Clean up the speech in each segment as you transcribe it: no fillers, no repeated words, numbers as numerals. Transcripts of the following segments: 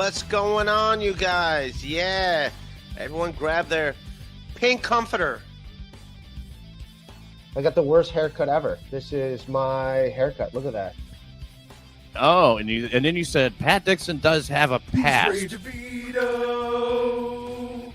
What's going on, you guys? Yeah, everyone grab their pink comforter. I got the worst haircut ever. This is my haircut. Look at that. Oh, and then you said Pat Dixon does have a past. He's Ray DeVito.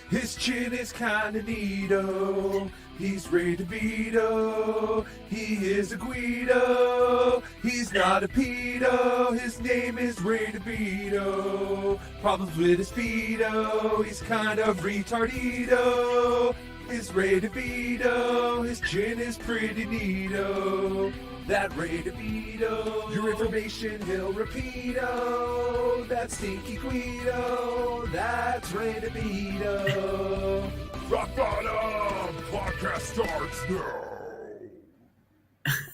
His chin is kinda neato. He's Ray DeVito. He is a Guido. He's not a pedo. His name is Ray DeVito. Problems with his feedo. He's kind of retardito. It's Ray DeVito. His chin is pretty neato. That Ray DeVito. Your information he'll repeat-o. That stinky Guido. That's Ray DeVito. Rock Bottom podcast starts now.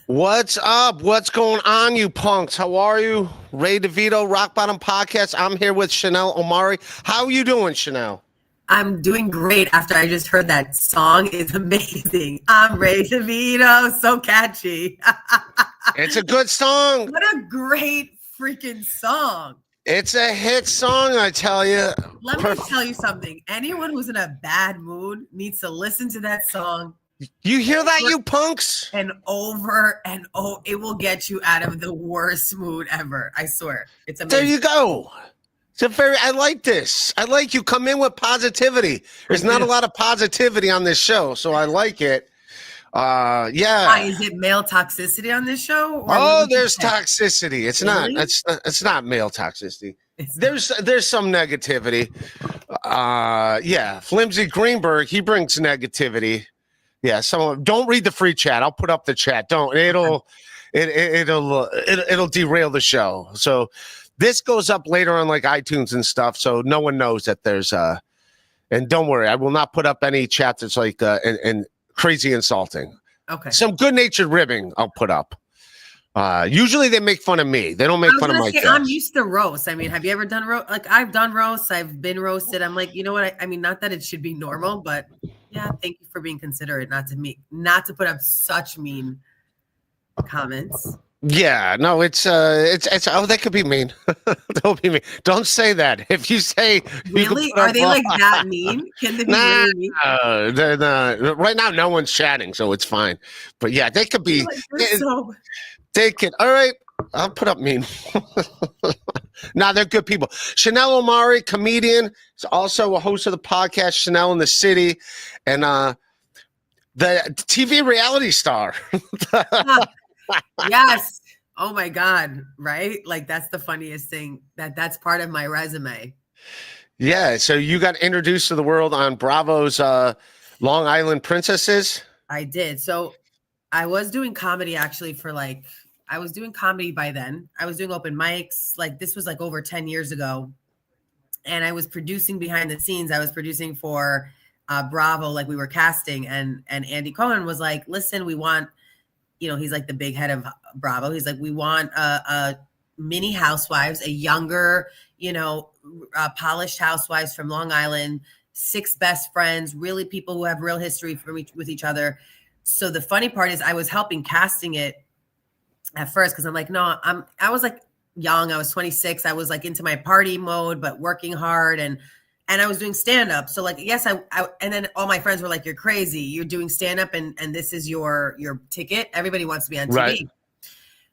What's up? What's going on, you punks? How are you? Ray DeVito, Rock Bottom Podcast. I'm here with Chanel Omari. How are you doing, Chanel? I'm doing great after I just heard that song. It's amazing. I'm Ray DeVito. So catchy. It's a good song. What a great freaking song. It's a hit song, I tell you. Let me tell you something. Anyone who's in a bad mood needs to listen to that song. You hear that, you punks? And over and over. It will get you out of the worst mood ever. I swear. It's amazing. There you go. I like this. I like you come in with positivity. There's not a lot of positivity on this show, so I like it. Yeah. Why, is it male toxicity on this show? Oh, there's toxicity. It's really? not. It's not male toxicity. There's some negativity. Yeah. Flimsy Greenberg, he brings negativity. Yeah. Don't read the free chat. I'll put up the chat. Don't. It'll derail the show. So. This goes up later on like iTunes and stuff, so no one knows that there's and don't worry, I will not put up any chat that's like and crazy insulting. Okay. Some good-natured ribbing I'll put up. Usually they make fun of me. They don't make fun of my guests. I'm used to roast. I mean, have you ever done roast? Like, I've done roasts. I've been roasted. I'm like, you know what? I mean, not that it should be normal, but yeah, thank you for being considerate not to put up such mean comments. Yeah, no, it's that could be mean. Don't be mean. Don't say that. If you say really, are they like that mean? Can they be really mean? Right now, no one's chatting, so it's fine. But yeah, they could be. They could. All right, I'll put up mean. Nah, they're good people. Chanel Omari, comedian, is also a host of the podcast Chanel in the City, and the TV reality star. Yes. Oh my God. Right? Like, that's the funniest thing. That's part of my resume. Yeah. So you got introduced to the world on Bravo's Long Island Princesses. I did. So I was doing comedy actually I was doing comedy by then. I was doing open mics. Like, this was like over 10 years ago. And I was producing behind the scenes. I was producing for Bravo. Like, we were casting, and Andy Cohen was like, listen, we want, he's like the big head of Bravo. He's like, we want a mini housewives, a younger, polished housewives from Long Island, 6 best friends, really people who have real history with each other. So the funny part is I was helping casting it at first because I'm like, no, I was like young. I was 26. I was like into my party mode, but working hard. And I was doing stand-up. So like, yes, I and then all my friends were like, you're crazy. You're doing stand-up and this is your ticket. Everybody wants to be on TV. Right.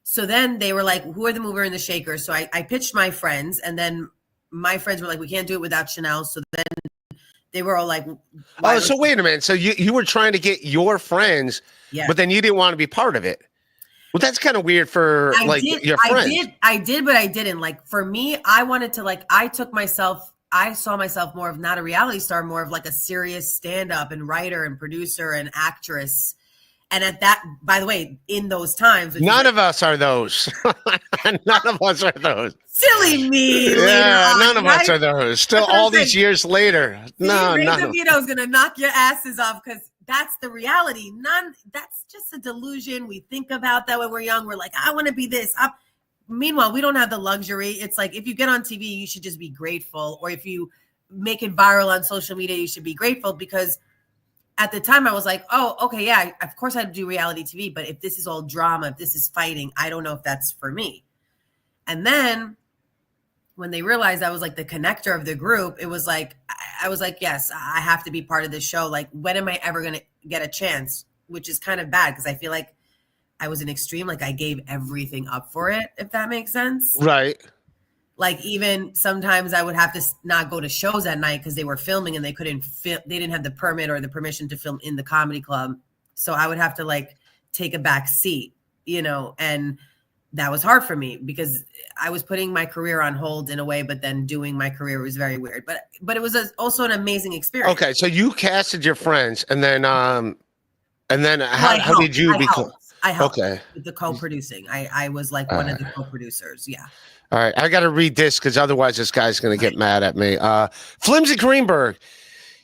So then they were like, who are the mover and the shaker? So I pitched my friends, and then my friends were like, we can't do it without Chanel. So then they were all like, oh, so wait a minute. So you were trying to get your friends, but then you didn't want to be part of it. Well, that's kind of weird for your friends. I did, but I didn't. Like, for me, I wanted to I saw myself more of not a reality star, more of like a serious stand-up and writer and producer and actress. And at that, by the way, in those times, none of us are those. None of us are those. Silly me. Yeah, none of us are those. Still, all these years later, no. Ray DeVito is gonna knock your asses off because that's the reality. That's just a delusion. We think about that when we're young. We're like, I want to be this. Meanwhile, we don't have the luxury. It's like, if you get on TV, you should just be grateful. Or if you make it viral on social media, you should be grateful. Because at the time I was like, oh, okay, yeah, of course I'd do reality TV. But if this is all drama, if this is fighting, I don't know if that's for me. And then when they realized I was like the connector of the group, it was like, I was like, yes, I have to be part of this show. Like, when am I ever going to get a chance? Which is kind of bad because I feel like I was an extreme. Like, I gave everything up for it, if that makes sense. Right. Like, even sometimes I would have to not go to shows at night because they were filming and they couldn't film. They didn't have the permit or the permission to film in the comedy club. So I would have to like take a back seat, you know, and that was hard for me because I was putting my career on hold in a way, but then doing my career was very weird. But it was also an amazing experience. Okay, so you casted your friends, and then how did you become? I helped with the co-producing. I was like one of the co-producers. Yeah. All right, I got to read this because otherwise this guy's going to get mad at me. Flimsy Greenberg,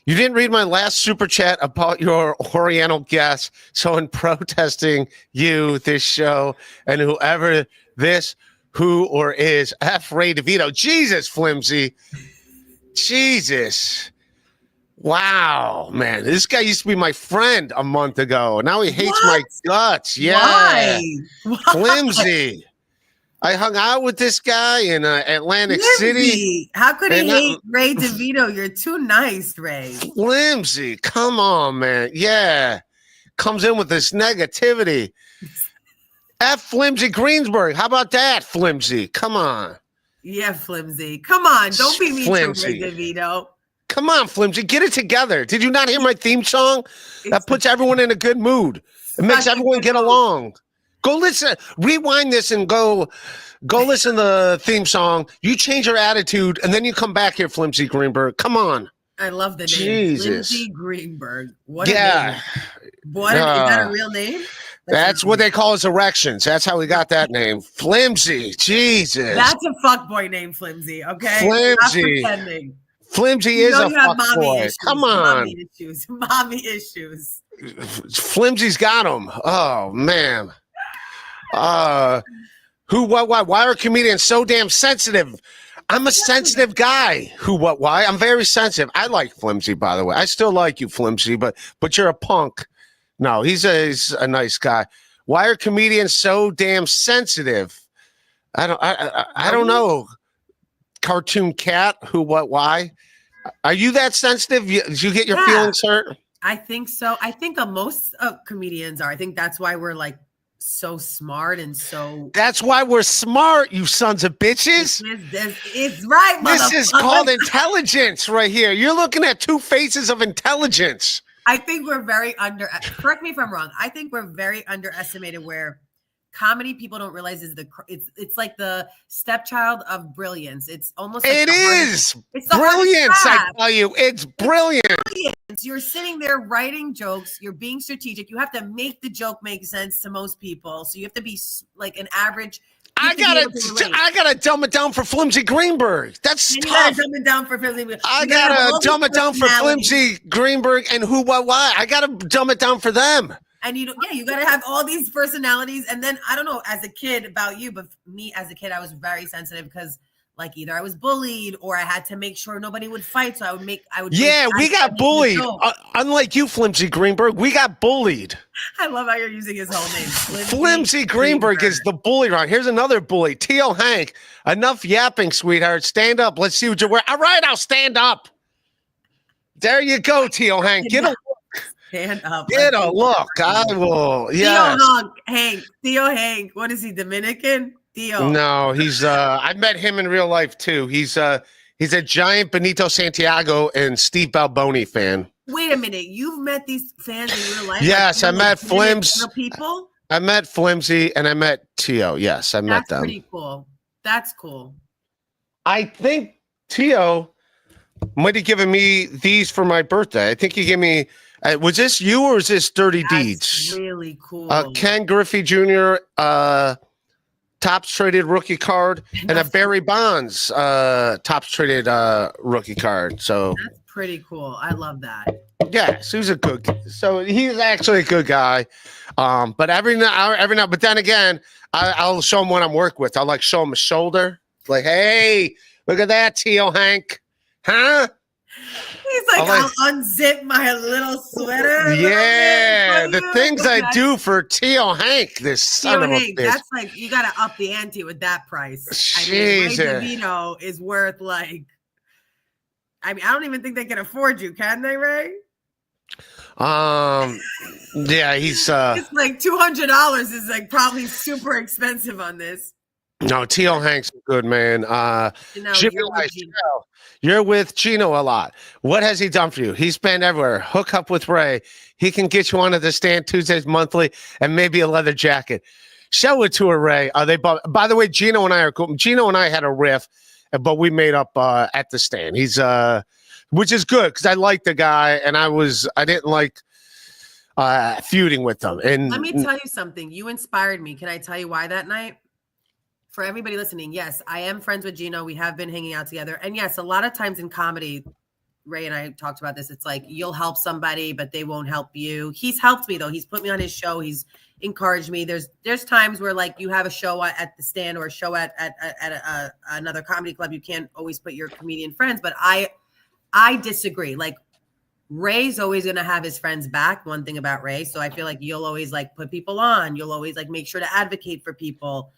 you didn't read my last super chat about your Oriental guest. So in protesting you, this show, and whoever this who or is F. Ray DeVito. Jesus, Flimsy. Jesus. Wow, man. This guy used to be my friend a month ago. Now he hates my guts. Yeah. Why? Flimsy. I hung out with this guy in Atlantic City. How could he hate Ray DeVito? You're too nice, Ray. Flimsy. Come on, man. Yeah. Comes in with this negativity. F. Flimsy Greensburg. How about that, Flimsy? Come on. Yeah, Flimsy. Come on. Don't be mean to Ray DeVito. Come on, Flimsy. Get it together. Did you not hear my theme song? That puts everyone in a good mood. It makes everyone get along. Go listen, rewind this and go listen to the theme song. You change your attitude, and then you come back here, Flimsy Greenberg. Come on. I love the name. Jesus. Flimsy Greenberg. What a name. What is that a real name? That's what they call his erections. That's how he got that name. Flimsy. Jesus. That's a fuckboy name, Flimsy, okay? Flimsy. Not pretending. Flimsy is a fuckboy. Come on. Mommy issues. Flimsy's got him. Oh, man. Who, what, why? Why are comedians so damn sensitive? I'm a sensitive guy. Who, what, why? I'm very sensitive. I like Flimsy, by the way. I still like you, Flimsy, but you're a punk. No, he's a nice guy. Why are comedians so damn sensitive? I don't know. Cartoon cat. Who, what, why? Are you that sensitive? Did you get your feelings hurt? I think so. I think most comedians are. I think that's why we're like so smart and so. That's why we're smart, you sons of bitches. It's right. This is called intelligence right here. You're looking at two faces of intelligence. I think we're very correct me if I'm wrong. I think we're very underestimated where comedy people don't realize it's like the stepchild of brilliance. It's almost like it's brilliance. I tell you, it's brilliant. You're sitting there writing jokes. You're being strategic. You have to make the joke make sense to most people. So you have to be like an average. I gotta dumb it down for Flimsy Greenberg. That's tough. You gotta dumb it down for Flimsy. I gotta dumb it down for Flimsy Greenberg and who, what, why. I gotta dumb it down for them. And you got to have all these personalities. And then I don't know, as a kid about you, but me as a kid, I was very sensitive because like either I was bullied or I had to make sure nobody would fight. So we got bullied. Unlike you, Flimsy Greenberg, we got bullied. I love how you're using his whole name. Flimsy Greenberg is the bully around. Here's another bully. T.O. Hank, enough yapping, sweetheart. Stand up. Let's see what you're wearing. All right, I'll stand up. There you go, T.O. Hank. Get a stand up. Get a look. I will. Yes. Theo Hank. What is he, Dominican? Theo. No, he's I met him in real life too. He's a giant Benito Santiago and Steve Balboni fan. Wait a minute. You've met these fans in real life? Yes, I met Flims. People? I met Flimsy and I met Tio. Yes, I met them. That's pretty cool. That's cool. I think Tio might have given me these for my birthday. I think he gave me. Was this you or is this Dirty Deeds? Really cool. Ken Griffey Jr. Tops traded rookie card and a Barry Bonds tops traded rookie card. So that's pretty cool. I love that. Yeah, so he's he's actually a good guy. But every now, but then again, I'll show him what I'm working with. I'll like show him a shoulder, like, hey, look at that, Tio Hank, huh? He's like, I'll unzip my little sweater. Yeah, the things I do for Tio Hank, this son of a bitch. That's like, you got to up the ante with that price. Jesus. I mean, Ray DeVito is worth like, I mean, I don't even think they can afford you, can they, Ray? Yeah, he's it's like $200 is like probably super expensive on this. No, Tio Hank's a good man. You're with Gino a lot. What has he done for you? He's been everywhere. Hook up with Ray. He can get you onto the stand Tuesdays monthly and maybe a leather jacket. Show it to her, Ray. Are they both? By the way, Gino and I are cool. Gino and I had a riff, but we made up at the stand. He's which is good because I like the guy and I didn't like feuding with them. And let me tell you something. You inspired me. Can I tell you why that night? For everybody listening, yes, I am friends with Gino. We have been hanging out together. And yes, a lot of times in comedy, Ray and I talked about this. It's like you'll help somebody, but they won't help you. He's helped me, though. He's put me on his show. He's encouraged me. There's times where, like, you have a show at the stand or a show at another comedy club. You can't always put your comedian friends. But I disagree. Like, Ray's always going to have his friends back. One thing about Ray. So I feel like you'll always, like, put people on. You'll always, like, make sure to advocate for people.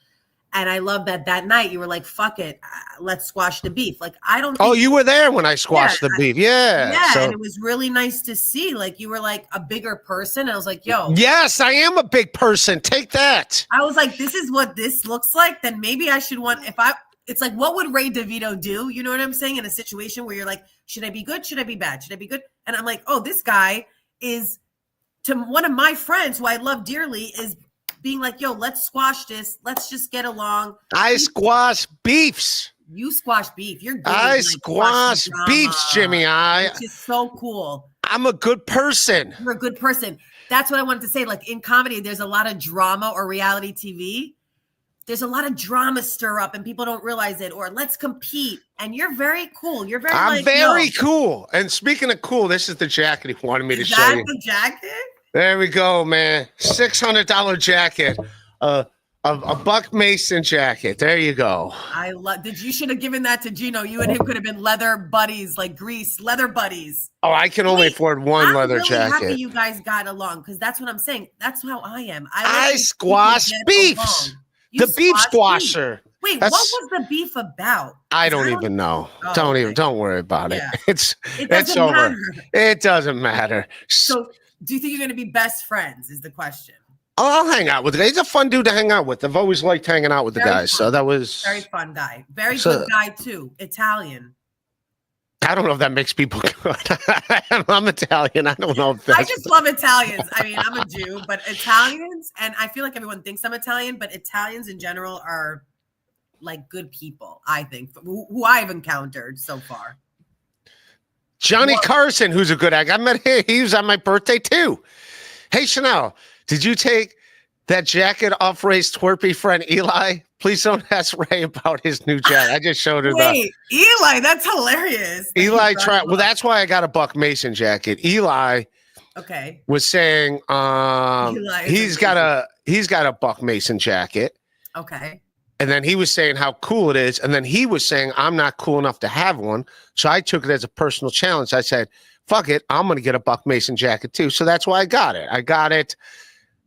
And I love that night you were like, fuck it, let's squash the beef. Like, I don't think you were there when I squashed the beef. Yeah. Yeah, so. And it was really nice to see. Like, you were like a bigger person. I was like, yo. Yes, I am a big person. Take that. I was like, this is what this looks like. Then maybe I should it's like, what would Ray DeVito do? You know what I'm saying? In a situation where you're like, should I be good? Should I be bad? Should I be good? And I'm like, oh, this guy is, to one of my friends who I love dearly, is being like, yo, let's squash this. Let's just get along. I squash beefs. You squash beef. You're good. I squash beefs, Jimmy. Which is so cool. I'm a good person. You're a good person. That's what I wanted to say. Like, in comedy, there's a lot of drama, or reality TV. There's a lot of drama stir up and people don't realize it. Or let's compete. And you're very cool. You're very I'm very cool. And speaking of cool, this is the jacket he wanted me to show you. Is that the jacket? There we go, man. $600 jacket. A Buck Mason jacket. There you go. I love. You should have given that to Gino. You and him could have been leather buddies, like Grease, leather buddies. Oh, I can only afford one leather jacket. I'm happy you guys got along because that's what I'm saying. That's how I am. I squash beefs. The beef squasher. Wait, what was the beef about? I don't even know. Oh, don't worry about it. It it's over. Matter. It doesn't matter. So, do you think you're going to be best friends? Is the question. I'll hang out with the guy. He's a fun dude to hang out with. I've always liked hanging out with the guys. Fun. So that was very fun guy. Very good guy too. Italian. I don't know if that makes people good. I'm Italian. I don't know if that's... I just love Italians. I mean, I'm a Jew, but Italians, and I feel like everyone thinks I'm Italian, but Italians in general are like good people, I think, who I've encountered so far. Johnny Carson, who's a good actor. I met him. He was on my birthday too. Hey, Chanel, did you take that jacket off Ray's twerpy friend Eli? Please don't ask Ray about his new jacket. I just showed her that. Wait, Eli, that's hilarious. Eli tried. Well, that's why I got a Buck Mason jacket. Eli was saying he's got a Buck Mason jacket. Okay. And then he was saying how cool it is. And then he was saying, I'm not cool enough to have one. So I took it as a personal challenge. I said, fuck it. I'm going to get a Buck Mason jacket too. So that's why I got it. I got it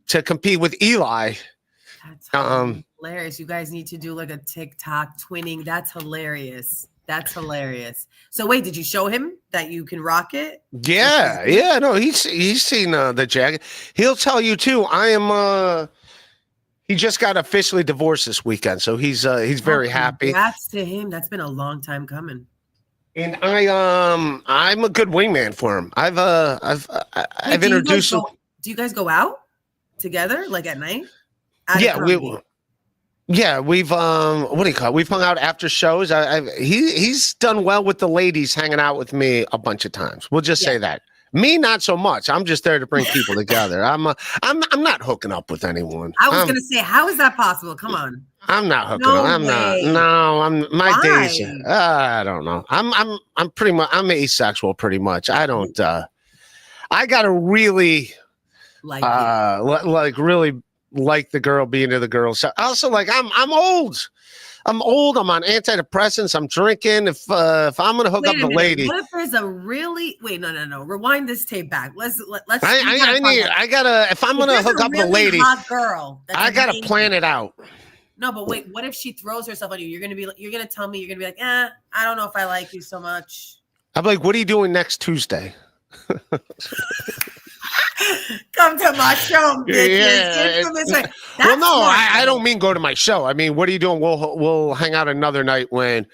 to compete with Eli. That's hilarious. You guys need to do like a TikTok twinning. That's hilarious. That's hilarious. So wait, did you show him that you can rock it? Yeah. No, he's seen the jacket. He'll tell you too. I am, he just got officially divorced this weekend, so he's very happy. Congrats to him. That's been a long time coming. And I'm a good wingman for him. I've introduced him. Do you guys go out together, like at night? We've what do you call it? We've hung out after shows. He's done well with the ladies hanging out with me a bunch of times. We'll just say that. Me, not so much. I'm just there to bring people together. I'm not hooking up with anyone. I was gonna say, how is that possible? Come on. I'm not hooking up. I'm not. No, I'm my days. I don't know. I'm pretty much. I'm asexual, pretty much. I don't. I gotta really, really like the girl, be into the girl. So also, like, I'm old. I'm old. I'm on antidepressants. I'm drinking. If I'm gonna hook up the lady, what if there's a really no. Rewind this tape back. Let's. I gotta. If I'm gonna hook up the lady, hot girl, I gotta plan it out. No, but wait. What if she throws herself on you? You're gonna tell me. You're gonna be like, I don't know if I like you so much. I'm like, what are you doing next Tuesday? Come to my show, bitches. Yeah. Well, no, I don't mean go to my show. I mean, what are you doing? We'll hang out another night when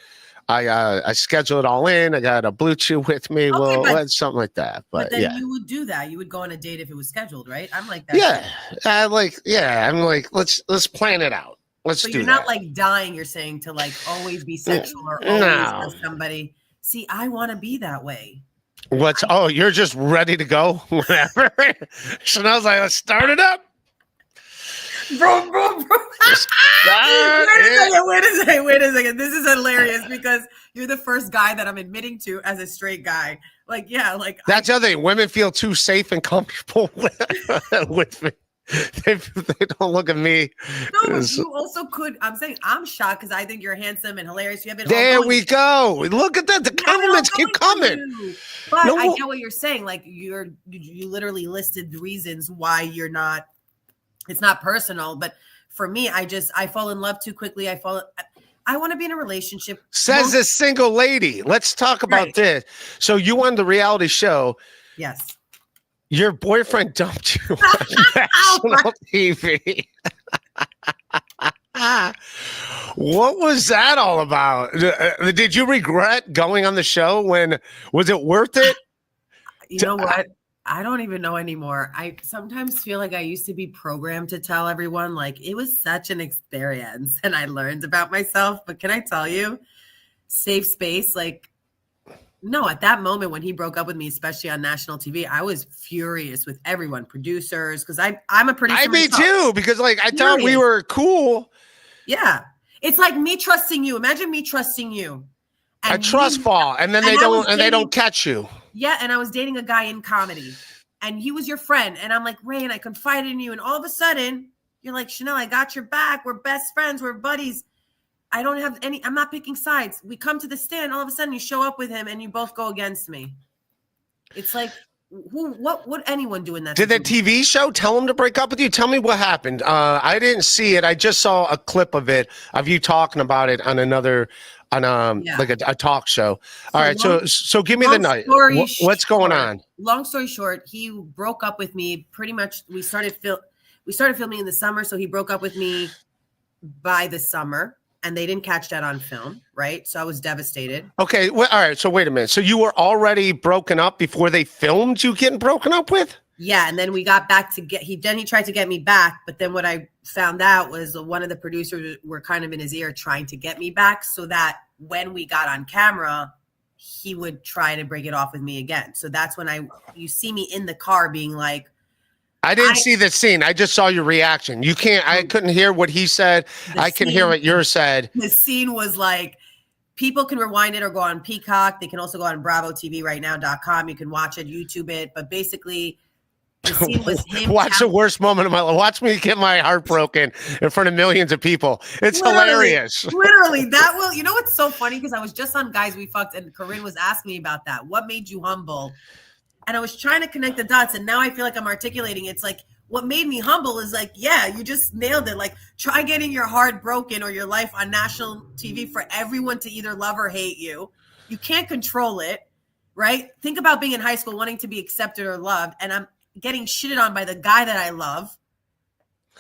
I schedule it all in. I got a Blue Chew with me. Well, something like that. But then you would do that. You would go on a date if it was scheduled, right? I'm like that. Yeah. I'm like, let's plan it out. Let's do that. So you're not like dying. You're saying to like always be sexual or always with somebody. See, I want to be that way. You're just ready to go whenever. So I was like, let's start it up. Bro. Wait a second. This is hilarious because you're the first guy that I'm admitting to as a straight guy. Like, yeah, like that's the other thing. Women feel too safe and comfortable with me. They don't look at me. No, but you also could. I'm saying I'm shocked because I think you're handsome and hilarious. You have it. There we go. Look at that. The compliments keep coming. But I get what you're saying. Like you literally listed the reasons why you're not. It's not personal, but for me, I fall in love too quickly. I want to be in a relationship. Says a single lady. Let's talk about this. So you on the reality show? Yes. Your boyfriend dumped you on national TV. What was that all about? Did you regret going on the show? Was it worth it? You know what? I don't even know anymore. I sometimes feel like I used to be programmed to tell everyone, like, it was such an experience and I learned about myself. But can I tell you, safe space, like, no, at that moment when he broke up with me, especially on national TV, I was furious with everyone, producers, because I'm a producer. Me too, because like I thought we were cool. Yeah. It's like me trusting you. Imagine me trusting you. A trust fall, and then they don't catch you. Yeah, and I was dating a guy in comedy, and he was your friend, and I'm like, Ray, and I confided in you, and all of a sudden, you're like, Chanel, I got your back. We're best friends. We're buddies. I don't have I'm not picking sides. We come to the stand. All of a sudden you show up with him and you both go against me. It's like, what would anyone do in that? Did the TV show tell him to break up with you? Tell me what happened. I didn't see it. I just saw a clip of it, of you talking about it on like a talk show. All right. So give me the night. What's going on? Long story short, he broke up with me pretty much. We started filming in the summer. So he broke up with me by the summer. And they didn't catch that on film, right? So I was devastated. Okay, all right. So wait a minute. So you were already broken up before they filmed you getting broken up with? Yeah, and then we got back to he tried to get me back, but then what I found out was one of the producers were kind of in his ear trying to get me back so that when we got on camera, he would try to break it off with me again. So that's when you see me in the car being like, I didn't see the scene. I just saw your reaction. I couldn't hear what he said. I can hear what you said. The scene was like, people can rewind it or go on Peacock. They can also go on BravoTVRightNow.com. You can watch it, YouTube it. But basically, the scene was him. Watch the worst moment of my life. Watch me get my heart broken in front of millions of people. It's hilarious. Literally, you know what's so funny? Because I was just on Guys We Fucked and Corinne was asking me about that. What made you humble? And I was trying to connect the dots, and now I feel like I'm articulating. It's like, what made me humble is like, yeah, you just nailed it. Like, try getting your heart broken or your life on national TV for everyone to either love or hate you. You can't control it, right? Think about being in high school, wanting to be accepted or loved, and I'm getting shitted on by the guy that I love.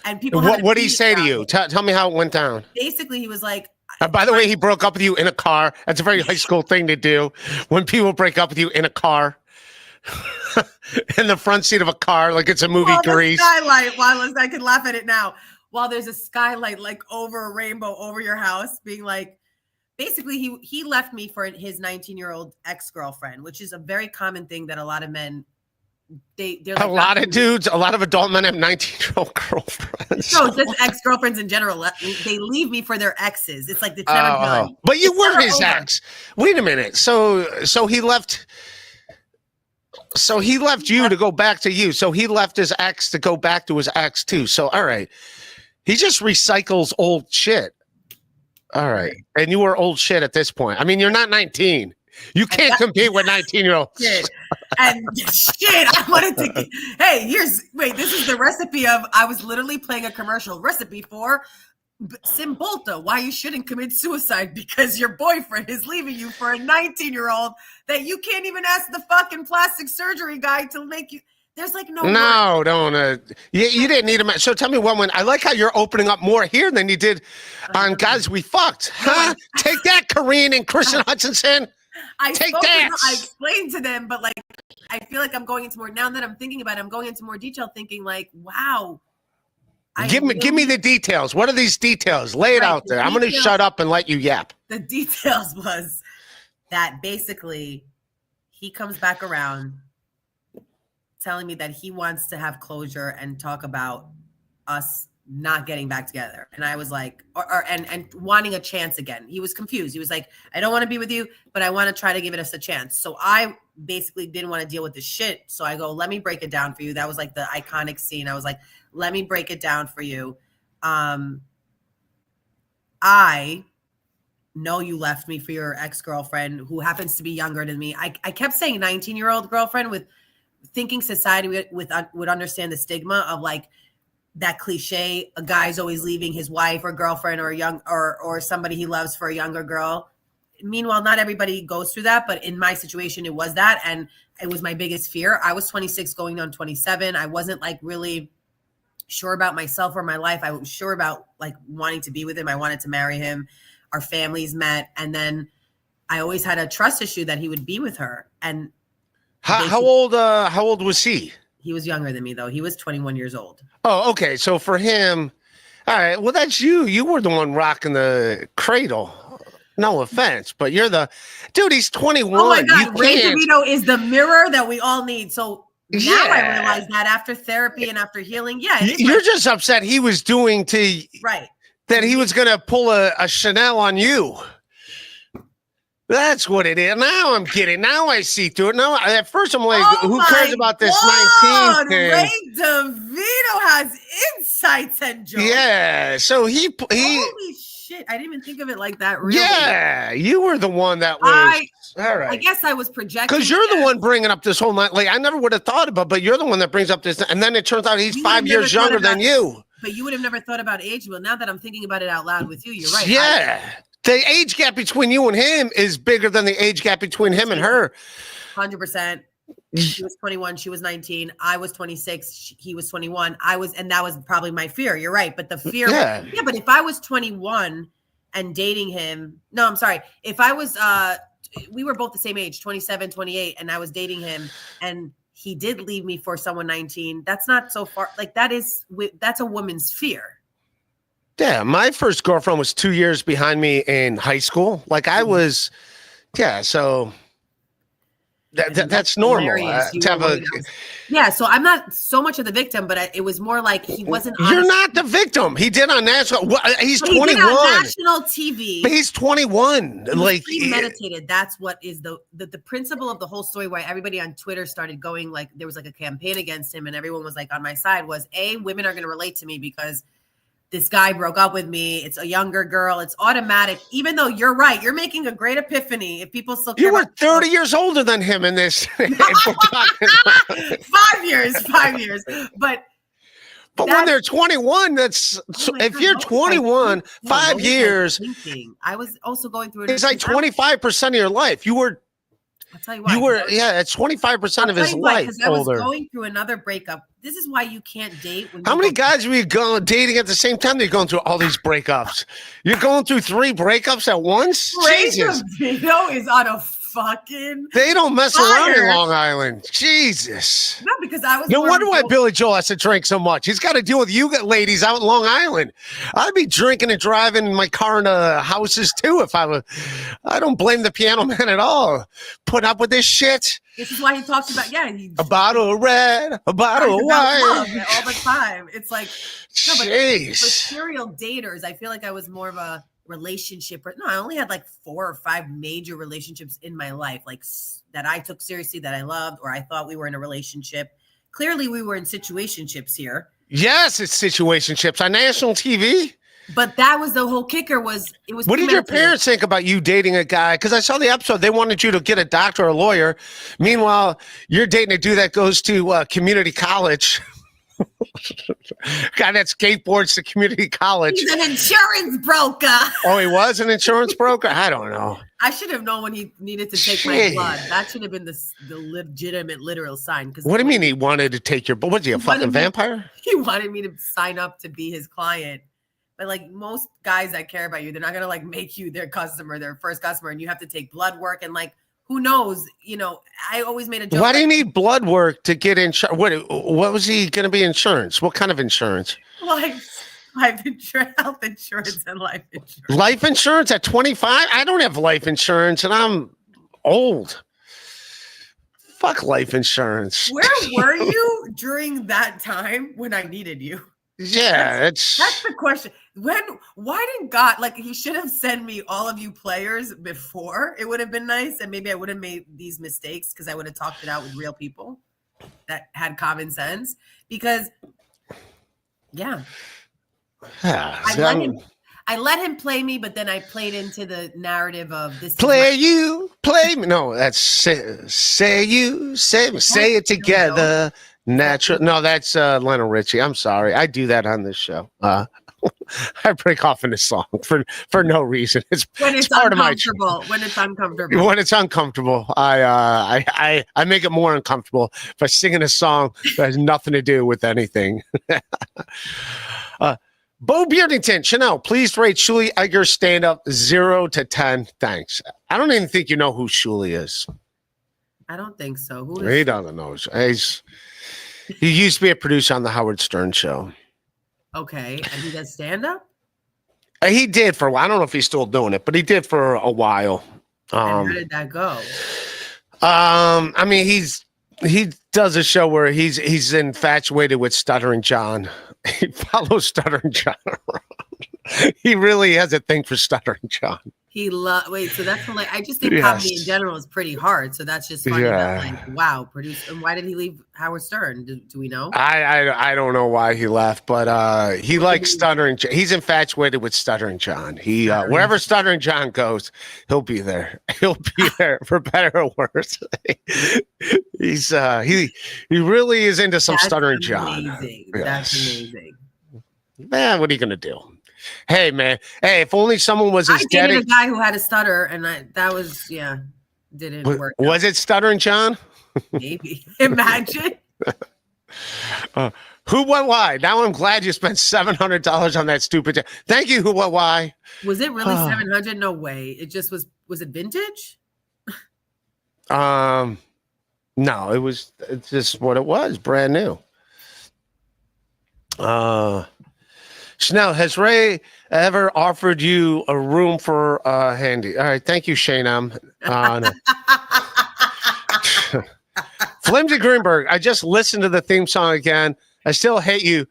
And people. What did he say to you? Tell me how it went down. Basically, he was like. By the way, he broke up with you in a car. That's a very high school thing to do. When people break up with you in a car. In the front seat of a car, like it's a movie. Grease. Skylight. I can laugh at it now. While there's a skylight, like over a rainbow over your house, being like, basically, he left me for his 19-year-old ex-girlfriend, which is a very common thing that a lot of men. They're like, a lot of adult men have 19-year-old girlfriends. No, just ex-girlfriends in general. They leave me for their exes. It's like it's never done. But you were his ex. Wait a minute. So he left. So he left you to go back to you. So he left his ex to go back to his ex too. So all right, he just recycles old shit. All right, and you were old shit at this point. I mean, you're not 19. You can't compete with 19-year-olds. And shit, I wanted to. Hey, this is the recipe of. I was literally playing a commercial recipe for Cymbalta, why you shouldn't commit suicide because your boyfriend is leaving you for a 19-year-old that you can't even ask the fucking plastic surgery guy to make you. There's like no. No, don't. You didn't need him. So tell me when. I like how you're opening up more here than you did on Guys We Fucked. Huh? Take that, Kareen and Kristen Hutchinson. Take that. I explained to them, but like, I feel like I'm going into more. Now that I'm thinking about it, I'm going into more detail, thinking like, wow. Give me the details. What are these details? Lay it out there. I'm going to shut up and let you yap. The details was that basically he comes back around telling me that he wants to have closure and talk about us not getting back together. And I was like, and wanting a chance again. He was confused. He was like, I don't want to be with you, but I want to try to give us a chance. So I basically didn't want to deal with the shit. So I go, let me break it down for you. That was like the iconic scene. I was like, let me break it down for you. I know you left me for your ex-girlfriend who happens to be younger than me. I kept saying 19-year-old girlfriend with thinking society would understand the stigma of like that cliche, a guy's always leaving his wife or girlfriend or somebody he loves for a younger girl. Meanwhile, not everybody goes through that, but in my situation, it was that. And it was my biggest fear. I was 26 going on 27. I wasn't like really sure about myself or my life. I was sure about like wanting to be with him. I wanted to marry him. Our families met. And then I always had a trust issue that he would be with her. And how old was he? He was younger than me though. He was 21 years old. Oh, okay. So for him, all right. Well, that's you. You were the one rocking the cradle. No offense, but you're the dude. He's 21. Oh my God. Ray DeVito is the mirror that we all need. So now I realize that after therapy and after healing, you're just upset he was doing to that he was going to pull a Chanel on you. That's what it is. Now I'm kidding. Now I see through it. Now at first I'm like, who cares about this 19 thing? Ray DeVito has insights and jokes. Yeah. So he holy shit! I didn't even think of it like that. Really? Yeah, you were the one that was. All right. I guess I was projecting because you're the one bringing up this whole night. Like I never would have thought about, but you're the one that brings up this, and then it turns out he's 5 years younger than you. But you would have never thought about age. Well, now that I'm thinking about it out loud with you, you're right. Yeah, the age gap between you and him is bigger than the age gap between him and her. 100%. She was 21. She was 19. I was 26. He was 21. And that was probably my fear. You're right. But the fear, but if I was 21 and dating him, no, I'm sorry. If I was, we were both the same age, 27, 28, and I was dating him and he did leave me for someone 19. That's not so far. Like that's a woman's fear. Yeah. My first girlfriend was 2 years behind me in high school. Like I was, so that's normal. So I'm not so much of the victim, but it was more like he wasn't. You're not the victim. He did on national. He's 21. He did on national TV. But he's 21. Like premeditated. That's what is the principle of the whole story. Why everybody on Twitter started going like there was like a campaign against him, and everyone was like on my side. Was women are going to relate to me because this guy broke up with me. It's a younger girl. It's automatic. Even though you're right, you're making a great epiphany. If people still care you were 30 years older than him in this. 5 years. But when they're 21, if you're 21, 5 years. I was also going through. It's like 25% of your life. You were. I'll tell you why. It's 25% of his life. Because I was going through another breakup. This is why you can't date. How many guys were you dating at the same time? They're going through all these breakups. You're going through 3 breakups at once? Jesus. DeVito is on a fucking. They don't mess around in Long Island. Jesus. No, because I was. No wonder why Billy Joel has to drink so much. He's got to deal with you ladies out in Long Island. I'd be drinking and driving my car into houses too if I was. I don't blame the piano man at all. Put up with this shit. This is why he talks about a bottle of red, a bottle of wine all the time. It's like no, but for serial daters, I feel like I was more of a relationship. No, I only had like 4 or 5 major relationships in my life, like that I took seriously, that I loved, or I thought we were in a relationship. Clearly, we were in situationships here. Yes, it's situationships on national TV. But that was the whole kicker. Was it was? What did your parents think about you dating a guy? Because I saw the episode. They wanted you to get a doctor or a lawyer. Meanwhile, you're dating a dude that goes to community college. Guy that skateboards to community college. He's an insurance broker. Oh, he was an insurance broker? I don't know. I should have known when he needed to take my blood. That should have been the legitimate, literal sign. What do you mean he wanted to take your blood? Was he a fucking vampire? He wanted me to sign up to be his client. But like most guys that care about you, they're not going to like make you their customer, their first customer. And you have to take blood work. And like, who knows? You know, I always made a joke. Why do you need blood work to get insurance? What was he going to be insurance? What kind of insurance? Life insurance, health insurance, and life insurance. Life insurance at 25? I don't have life insurance and I'm old. Fuck life insurance. Where were you during that time when I needed you? Yeah, that's the question. Why did God, like, he should have sent me all of you players before. It would have been nice, and maybe I would have made these mistakes because I would have talked it out with real people that had common sense. Because, yeah, I let him play me, but then I played into the narrative of this. Play me. No, that's say it together. Natural. No, that's Lionel Richie. I'm sorry. I do that on this show. I break off in a song for no reason. It's part of my when it's uncomfortable. When it's uncomfortable, I make it more uncomfortable by singing a song that has nothing to do with anything. Bo Beardington, Chanel, please rate Shuli Edgar's stand-up 0 to 10. Thanks. I don't even think you know who Shuli is. I don't think so. Who is he? Doesn't know. He used to be a producer on the Howard Stern show. Okay, and he does stand-up? He did for a while. I don't know if he's still doing it, but he did for a while. And how did that go? I mean, he does a show where he's infatuated with Stuttering John. He follows Stuttering John around. He really has a thing for Stuttering John. So that's like, I just think comedy in general is pretty hard. So that's just funny. Yeah. That, like, wow, and why did he leave Howard Stern? Do we know? I don't know why he left, but he likes Stuttering. He's infatuated with Stuttering John. He wherever Stuttering John goes, he'll be there. He'll be there for better or worse. He really is into some Stuttering John. Yes. That's amazing. Man, what are you gonna do? Hey, man. Hey, if only someone was as dedicated. I dated a guy who had a stutter, and that was, didn't work. Was it Stuttering John? Maybe. Imagine. Who, what, why? Now I'm glad you spent $700 on that stupid. Thank you, who, what, why? Was it really $700? No way. It just was it vintage? No, it's just what it was, brand new. Chanel, has Ray ever offered you a room for handy? All right, thank you, Shane. Flimsy Greenberg, I just listened to the theme song again. I still hate you,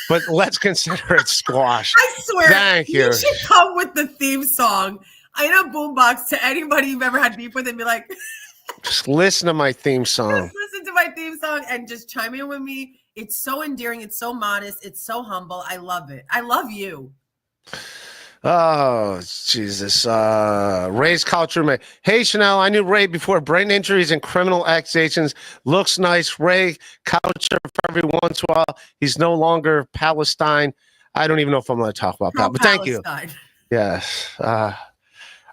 but let's consider it squash. I swear, thank you. You should come with the theme song in a boombox to anybody you've ever had beef with and be like, just listen to my theme song. Just listen to my theme song and just chime in with me. It's so endearing. It's so modest. It's so humble. I love it. I love you. Oh, Jesus. Ray's culture. Hey, Chanel, I knew Ray before brain injuries and criminal accusations. Looks nice. Ray, culture for every once in a while. He's no longer Palestine. I don't even know if I'm going to talk about that, but thank you. Yes.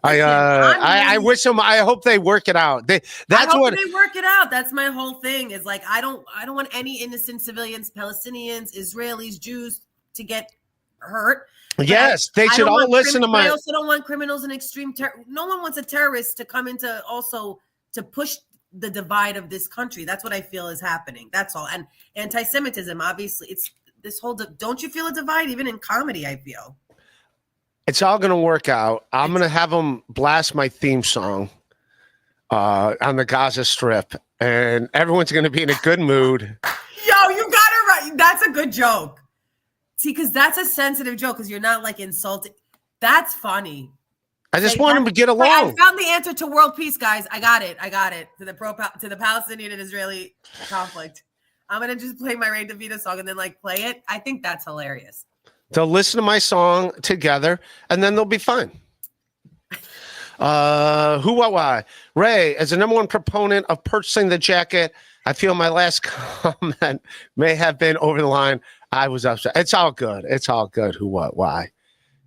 I wish them. I hope they work it out. They work it out. That's my whole thing. Is like I don't want any innocent civilians, Palestinians, Israelis, Jews to get hurt. Yes, they should all listen to my. I also don't want criminals and extreme terror. No one wants a terrorist to come into also to push the divide of this country. That's what I feel is happening. That's all. And anti-Semitism, obviously, it's this whole. Don't you feel a divide even in comedy? I feel. It's all going to work out. I'm going to have them blast my theme song on the Gaza Strip, and everyone's going to be in a good mood. Yo, you got it right. That's a good joke. See, because that's a sensitive joke because you're not like insulting. That's funny. I just want them to get Wait, I along. found the answer to world peace, guys. I got it. To the Palestinian and Israeli conflict. I'm gonna just play my Ray DeVito song and then like play it. I think that's hilarious. They'll listen to my song together, and then they'll be fine. Who, what, why? Ray, as the number one proponent of purchasing the jacket, I feel my last comment may have been over the line. I was upset. It's all good. It's all good. Who, what, why?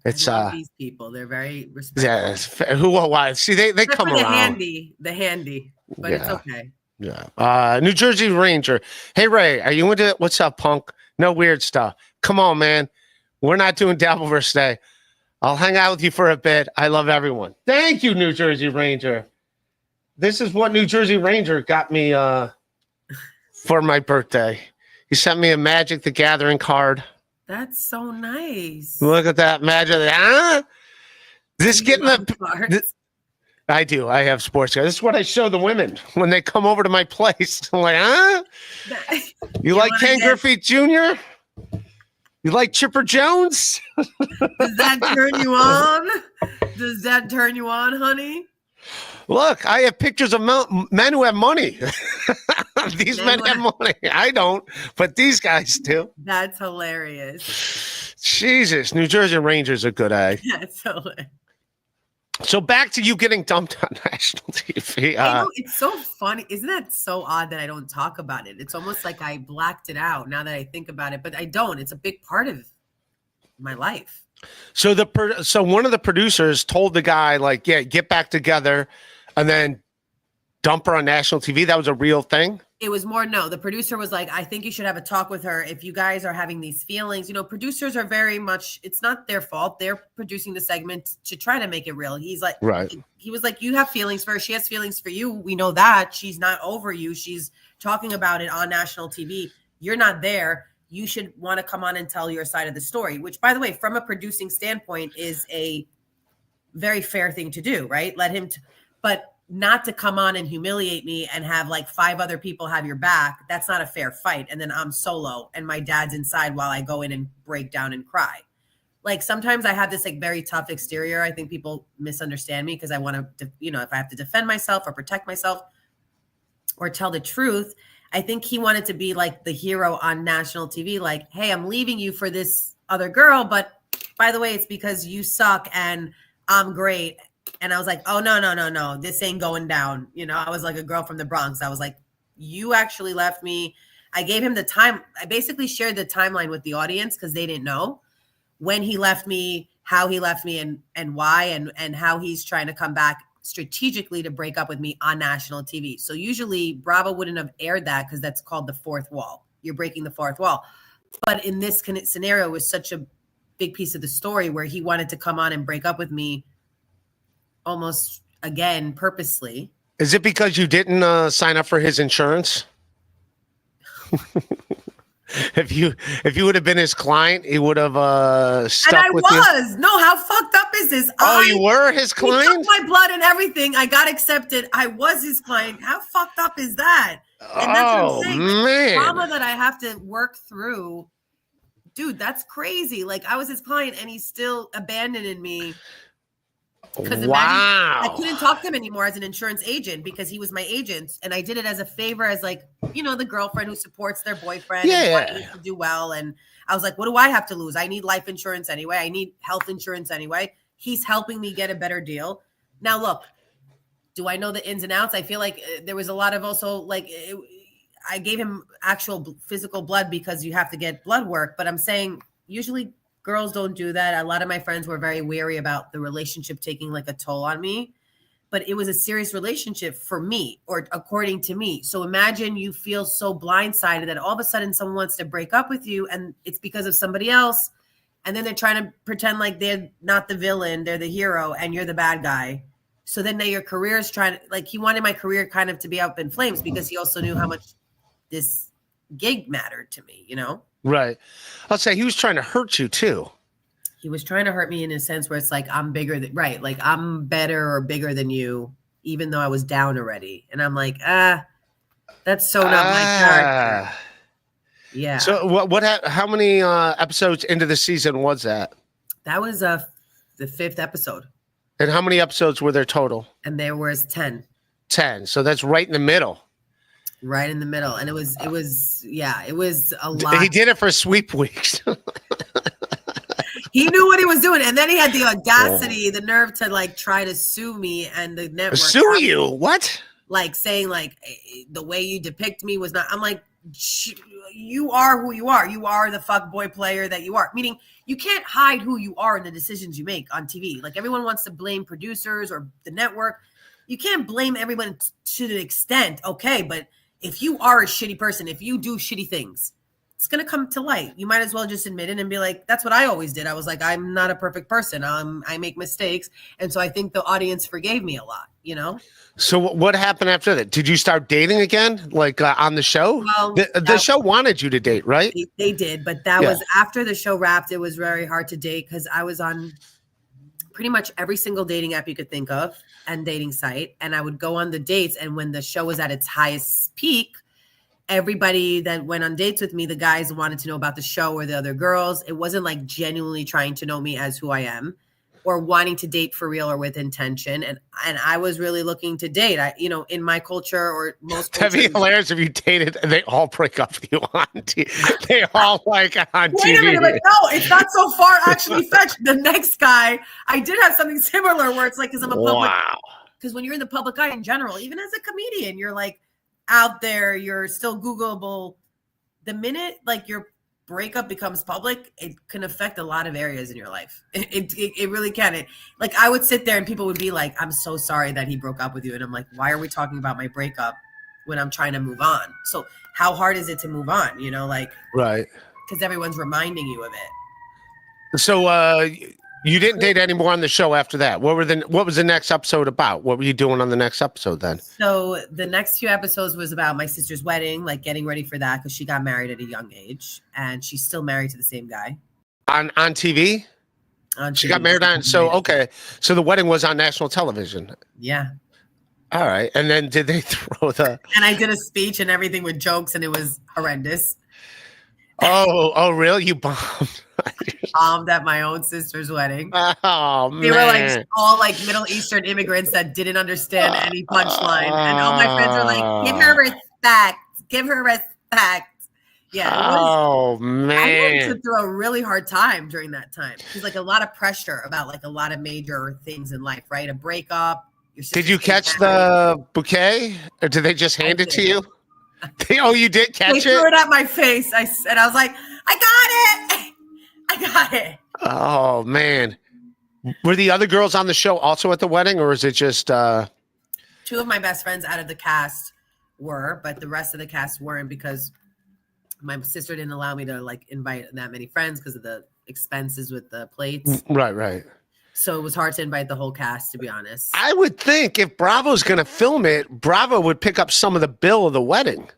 It's these people. They're very respectful. Yeah. It's fair. Who, what, why? See, they come around. The handy, but it's okay. Yeah. New Jersey Ranger. Hey Ray, are you into what's up, punk? No weird stuff. Come on, man. We're not doing Dabbleverse Day. I'll hang out with you for a bit. I love everyone. Thank you, New Jersey Ranger. This is what New Jersey Ranger got me for my birthday. He sent me a Magic the Gathering card. That's so nice. Look at that Magic. This getting the. I do. I have sports cards. This is what I show the women when they come over to my place. I'm like, huh? You like Ken Griffey Jr.? You like Chipper Jones? Does that turn you on? Does that turn you on, honey? Look, I have pictures of men who have money. These men have money. I don't, but these guys do. That's hilarious. Jesus, New Jersey Rangers are good, eh? That's hilarious. So back to you getting dumped on national TV. I know, it's so funny. Isn't that so odd that I don't talk about it? It's almost like I blacked it out now that I think about it, but I don't. It's a big part of my life. So so one of the producers told the guy, like, yeah, get back together, and then dump her on national TV. That was a real thing. It was more no. The producer was like, I think you should have a talk with her if you guys are having these feelings. You know, producers are very much, it's not their fault. They're producing the segment to try to make it real. He's like, right. He was like, you have feelings for her. She has feelings for you. We know that. She's not over you. She's talking about it on national TV. You're not there. You should want to come on and tell your side of the story, which, by the way, from a producing standpoint is a very fair thing to do, right? Let him, but not to come on and humiliate me and have like 5 other people have your back. That's not a fair fight. And then I'm solo and my dad's inside while I go in and break down and cry. Like sometimes I have this like very tough exterior. I think people misunderstand me because I want to, you know, if I have to defend myself or protect myself or tell the truth, I think he wanted to be like the hero on national TV. Like, hey, I'm leaving you for this other girl, but by the way, it's because you suck and I'm great. And I was like, oh, no. This ain't going down. You know, I was like a girl from the Bronx. I was like, you actually left me. I gave him the time. I basically shared the timeline with the audience because they didn't know when he left me, how he left me and why, and how he's trying to come back strategically to break up with me on national TV. So usually Bravo wouldn't have aired that because that's called the fourth wall. You're breaking the fourth wall. But in this scenario, it was such a big piece of the story where he wanted to come on and break up with me almost again purposely. Is it because you didn't sign up for his insurance? If you would have been his client, he would have stuck with you. And I was. No, how fucked up is this? Oh, you were his client? He took my blood and everything. I got accepted. I was his client. How fucked up is that? And that's what I'm saying. Man. The trauma that I have to work through. Dude, that's crazy. Like I was his client and he's still abandoning me. Because I couldn't talk to him anymore as an insurance agent because he was my agent. And I did it as a favor, as like, you know, the girlfriend who supports their boyfriend and to do well. And I was like, what do I have to lose? I need life insurance anyway. I need health insurance anyway. He's helping me get a better deal. Now, look, do I know the ins and outs? I feel like there was a lot of also like, I gave him actual physical blood because you have to get blood work. But I'm saying usually girls don't do that. A lot of my friends were very wary about the relationship taking like a toll on me, but it was a serious relationship for me, or according to me. So imagine you feel so blindsided that all of a sudden someone wants to break up with you and it's because of somebody else. And then they're trying to pretend like they're not the villain, they're the hero and you're the bad guy. So then your career is trying to, like, he wanted my career kind of to be up in flames because he also knew how much this gig mattered to me, you know? Right. I'll say he was trying to hurt you too. He was trying to hurt me in a sense where it's like, I'm bigger than, right. Like I'm better or bigger than you, even though I was down already. And I'm like, that's so not my character. Yeah. So how many episodes into the season was that? That was the 5th episode. And how many episodes were there total? And there was 10. 10. So that's right in the middle. Right in the middle. And it was a lot. He did it for sweep weeks. He knew what he was doing. And then he had the audacity, the nerve to like try to sue me and the network. Sue you? What? Like saying like the way you depict me was not, I'm like, you are who you are. You are the fuckboy player that you are. Meaning you can't hide who you are in the decisions you make on TV. Like everyone wants to blame producers or the network. You can't blame everyone to the extent. Okay. But if you are a shitty person, if you do shitty things, it's going to come to light. You might as well just admit it and be like, that's what I always did. I was like, I'm not a perfect person. I make mistakes. And so I think the audience forgave me a lot, you know? So what happened after that? Did you start dating again? Like on the show? Well, the show wanted you to date, right? They did. But that was after the show wrapped. It was very hard to date because I was on pretty much every single dating app you could think of and dating site. And I would go on the dates. And when the show was at its highest peak, everybody that went on dates with me, the guys wanted to know about the show or the other girls. It wasn't like genuinely trying to know me as who I am or wanting to date for real or with intention. And I was really looking to date. In my culture or most cultures. That'd be hilarious if you dated and they all break up with you on TV. They all like on Wait TV. a minute, like, no, it's not so far actually fetched. The next guy, I did have something similar where it's like, because I'm a public, because when you're in the public eye in general, even as a comedian, you're like out there, you're still Googleable. The minute like your breakup becomes public, it can affect a lot of areas in your life. It really can. Like I would sit there and people would be like, I'm so sorry that he broke up with you. And I'm like, why are we talking about my breakup when I'm trying to move on? So how hard is it to move on? You know, like, right. Because everyone's reminding you of it. So you didn't date anymore on the show after that. What was the next episode about? What were you doing on the next episode then? So the next few episodes was about my sister's wedding, like getting ready for that because she got married at a young age and she's still married to the same guy. On TV? She got married on. So, okay. So the wedding was on national television. Yeah. All right. And then did they throw the... And I did a speech and everything with jokes and it was horrendous. Oh, really? You bombed? Bombed at my own sister's wedding. Oh, man. They were like all like Middle Eastern immigrants that didn't understand any punchline. And all my friends were like, give her respect. Give her respect. Yeah. Man. I went through a really hard time during that time. There's like a lot of pressure about like a lot of major things in life, right? A breakup. Did you catch the bouquet or did they just hand it to you? You did catch it? They threw it at my face. I was like, I got it. I got it. Oh, man. Were the other girls on the show also at the wedding or is it just... Two of my best friends out of the cast were, but the rest of the cast weren't because my sister didn't allow me to like invite that many friends because of the expenses with the plates. Right. So it was hard to invite the whole cast, to be honest. I would think if Bravo's going to film it, Bravo would pick up some of the bill of the wedding.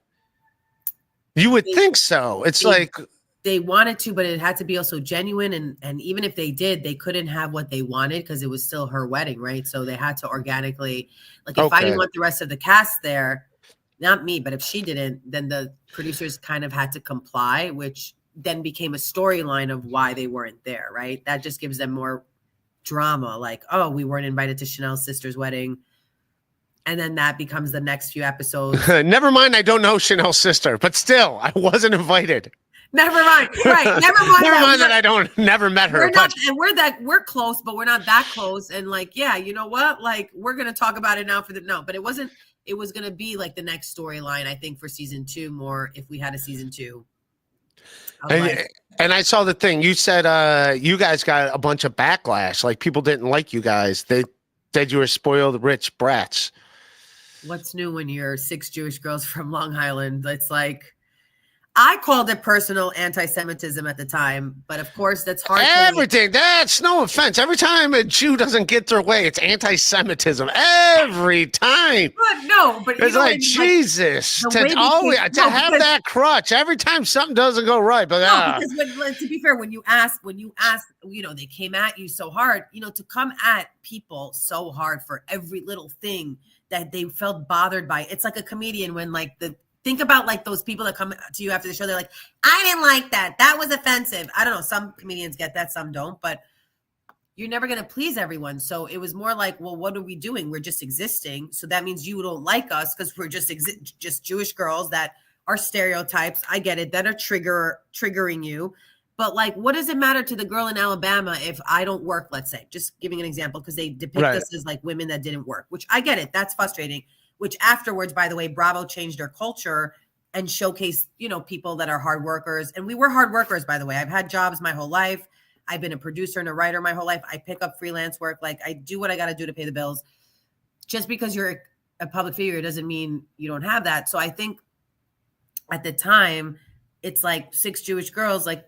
You would think so. It's like they wanted to, but it had to be also genuine. And even if they did, they couldn't have what they wanted because it was still her wedding, right? So they had to organically, like if I didn't want the rest of the cast there, not me, but if she didn't, then the producers kind of had to comply, which then became a storyline of why they weren't there, right? That just gives them more drama, like, oh, we weren't invited to Chanel's sister's wedding. And then that becomes the next few episodes. Never mind, I don't know Chanel's sister, but still, I wasn't invited. Never mind. Right. Never mind that I never met her. We're close, but we're not that close. And like, yeah, you know what? Like, we're gonna talk about it now but it wasn't. It was gonna be like the next storyline, I think, for season 2 more if we had a season 2. And I saw the thing you said. You guys got a bunch of backlash. Like people didn't like you guys. They said you were spoiled rich brats. What's new when you're 6 Jewish girls from Long Island? It's like, I called it personal anti-Semitism at the time, but of course that's hard. Everything. That's no offense. Every time a Jew doesn't get their way, it's anti-Semitism. Every time. But it's like Jesus to have that crutch every time something doesn't go right. But because to be fair, when you ask, they came at you so hard. To come at people so hard for every little thing that they felt bothered by. It's like a comedian when think about like those people that come to you after the show. They're like, I didn't like that. That was offensive. I don't know. Some comedians get that, some don't. But you're never going to please everyone. So it was more like, well, what are we doing? We're just existing. So that means you don't like us because we're just Jewish girls that are stereotypes. I get it. That are triggering you. But like, what does it matter to the girl in Alabama if I don't work, let's say, just giving an example, because they depict us as like women that didn't work, which I get it. That's frustrating, which afterwards, by the way, Bravo changed their culture and showcased, you know, people that are hard workers. And we were hard workers, by the way. I've had jobs my whole life. I've been a producer and a writer my whole life. I pick up freelance work. Like I do what I got to do to pay the bills. Just because you're a public figure doesn't mean you don't have that. So I think at the time, it's like 6 Jewish girls, like,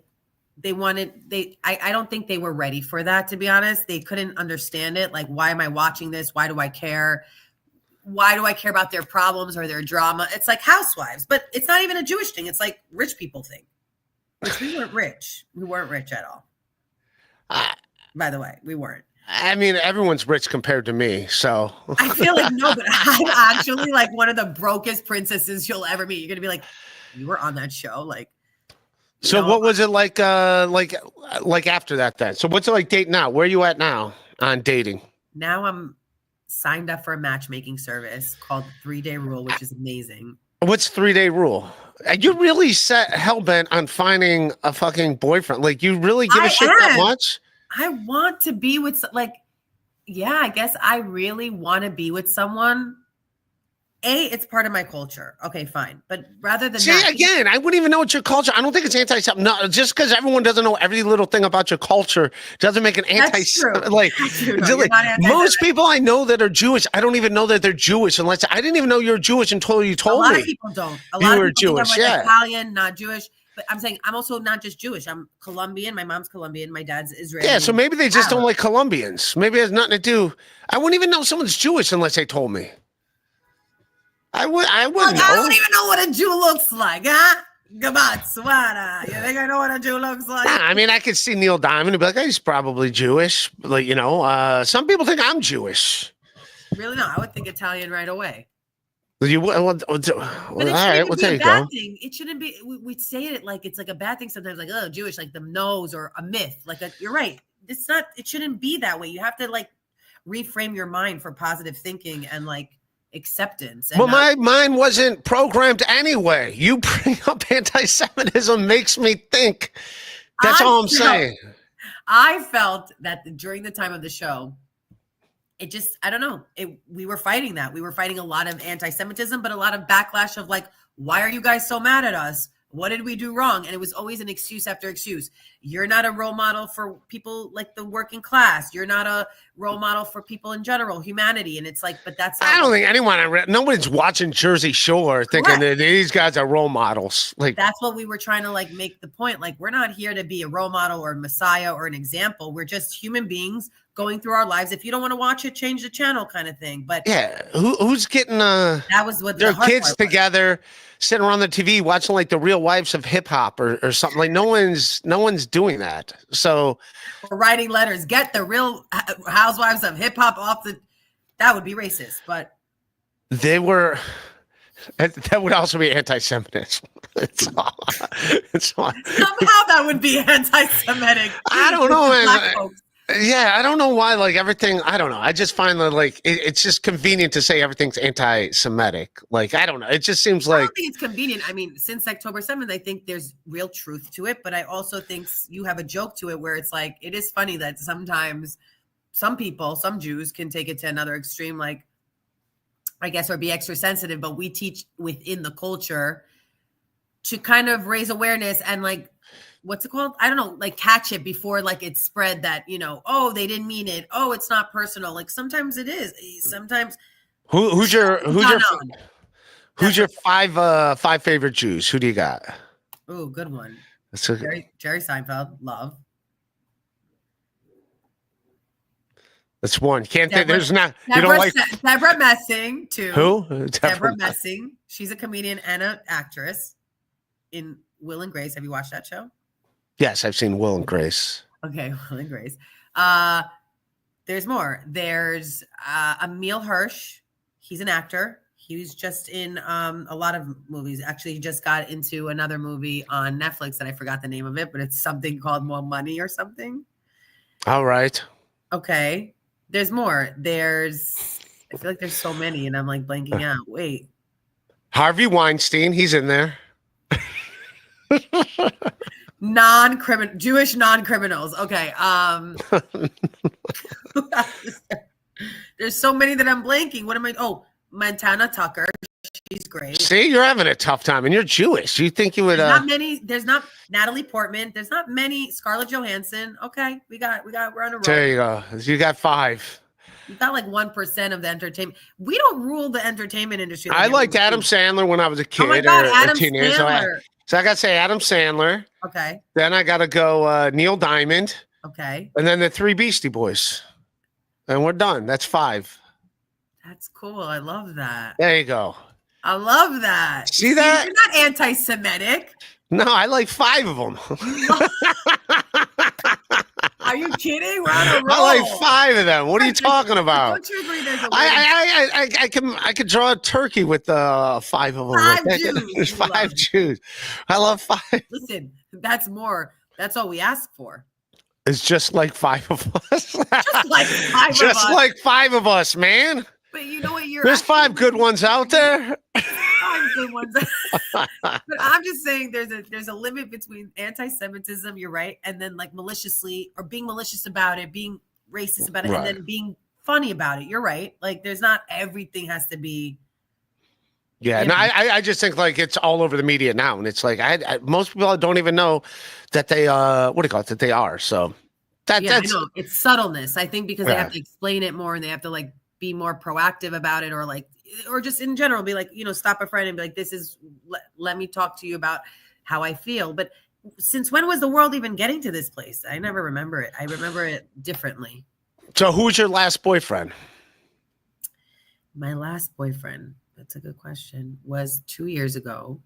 I don't think they were ready for that, to be honest. They couldn't understand it. Like, why am I watching this? Why do I care? Why do I care about their problems or their drama? It's like Housewives, but it's not even a Jewish thing. It's like rich people thing, which we weren't rich. We weren't rich at all. By the way, we weren't. I mean, everyone's rich compared to me, so. I feel like, no, but I'm actually like one of the brokest princesses you'll ever meet. You're going to be like, you were on that show. Like, so what was it like after that then? So what's it like dating now? Where are you at now on dating? Now I'm signed up for a matchmaking service called 3 Day Rule, which is amazing. What's 3 Day Rule? You really set hellbent on finding a fucking boyfriend. Like, you really give a shit that much? I want to be with, like, yeah, I guess I really want to be with someone. It's part of my culture. Okay, fine. But rather than that, again, I wouldn't even know it's your culture. I don't think it's anti-Semitic. No, just because everyone doesn't know every little thing about your culture doesn't make an anti-Semitic. Like, most people I know that are Jewish, I don't even know that they're Jewish unless I didn't even know you're Jewish until you told me. A lot of people don't. A lot you of people were Jewish, think I'm like Italian, not Jewish. But I'm saying I'm also not just Jewish. I'm Colombian. My mom's Colombian. My dad's Israeli. Yeah, so maybe they just don't like Colombians. Maybe it has nothing to do. I wouldn't even know someone's Jewish unless they told me. I wouldn't know. I don't even know what a Jew looks like, huh? Gabatswana. You think I know what a Jew looks like? Nah, I mean, I could see Neil Diamond and be like, he's probably Jewish. Like, you know, some people think I'm Jewish. Really? No, I would think Italian right away. You all right, well, there you go. It shouldn't be. We say it like it's like a bad thing sometimes, like, oh, Jewish, like the nose or a myth. Like, you're right. It's not. It shouldn't be that way. You have to like reframe your mind for positive thinking and like acceptance. And my mind wasn't programmed anyway. You bring up anti-Semitism makes me think. That's all I'm saying. I felt that during the time of the show, it just, I don't know. We were fighting that. We were fighting a lot of anti-Semitism, but a lot of backlash of like, why are you guys so mad at us? What did we do wrong? And it was always an excuse after excuse. You're not a role model for people like the working class. You're not a role model for people in general, humanity. And it's like, but that's not. I don't think nobody's watching Jersey Shore thinking that these guys are role models. Like, that's what we were trying to like make the point. Like, we're not here to be a role model or a messiah or an example. We're just human beings going through our lives. If you don't want to watch it, change the channel kind of thing. But yeah, who's getting that was what their kids together sitting around the TV watching like the Real Wives of Hip Hop or something. Like, no one's doing that. So we're writing letters, get the Real Housewives of Hip Hop off the, that would be racist, but they were. That would also be anti-Semitism. It's all. Somehow that would be anti-Semitic. I don't know, man. Yeah, I don't know why, like, everything, I don't know. I just find that, like, it's just convenient to say everything's anti-Semitic. Like, I don't know. It just seems like. I don't think it's convenient. I mean, since October 7th, I think there's real truth to it. But I also think you have a joke to it where it's like, it is funny that sometimes some people, some Jews can take it to another extreme, like, I guess, or be extra sensitive. But we teach within the culture to kind of raise awareness and, like, what's it called? I don't know, like catch it before like it's spread that, you know, oh, they didn't mean it. Oh, it's not personal. Like sometimes it is. Sometimes who's your five favorite Jews? Who do you got? Oh, good one. Jerry Seinfeld, love. That's one. Can't think there's not you don't like Deborah Messing too. Who? Deborah Messing. She's a comedian and an actress in Will and Grace. Have you watched that show? Yes, I've seen Will and Grace. Okay, Will and Grace. There's more. There's Emil Hirsch. He's an actor. He was just in a lot of movies. Actually, he just got into another movie on Netflix that I forgot the name of it, but it's something called More Money or something. All right. Okay. There's more. I feel like there's so many and I'm like blanking out. Wait. Harvey Weinstein, he's in there. Jewish non-criminals. Okay. There's so many that I'm blanking. What am I? Oh, Montana Tucker. She's great. See, you're having a tough time, and you're Jewish. You think you would? There's not many. There's not Natalie Portman. There's not many. Scarlett Johansson. Okay, we're on a roll. There you go. You got 5. You got like 1% of the entertainment. We don't rule the entertainment industry. I liked Adam Sandler when I was a kid. Oh my God, Adam teenager. Sandler. So I got to say Adam Sandler. Okay. Then I got to go Neil Diamond. Okay. And then the 3 Beastie Boys. And we're done. That's 5. That's cool. I love that. There you go. I love that. See that? You're not anti-Semitic. No, I like 5 of them. Are you kidding? We're on a roll. I like 5 of them. What are you talking about? Don't you agree there's a I can draw a turkey with 5 of them. 5 Jews. There's 5 Jews. I love 5. Listen, that's more. That's all we ask for. It's just like 5 of us. Just like 5 of us. Just like 5 of us, man. But you know what? There's 5 good ones out there. 5 good ones. But I'm just saying there's a limit between anti-Semitism, you're right, and then like maliciously or being malicious about it, being racist about it, Right. and then being funny about it. You're right. Like there's not everything has to be. Yeah, no, I just think like it's all over the media now, and it's like most people don't even know that they what do you call it, that they are. So that's I know. It's subtleness. I think because they have to explain it more and they have to like be more proactive about it, or just in general be like, stop a friend and be like, this is let me talk to you about how I feel. But since when was the world even getting to this place? I never remember it. I remember it differently. So who was your last boyfriend? My last boyfriend, that's a good question, was 2 years ago.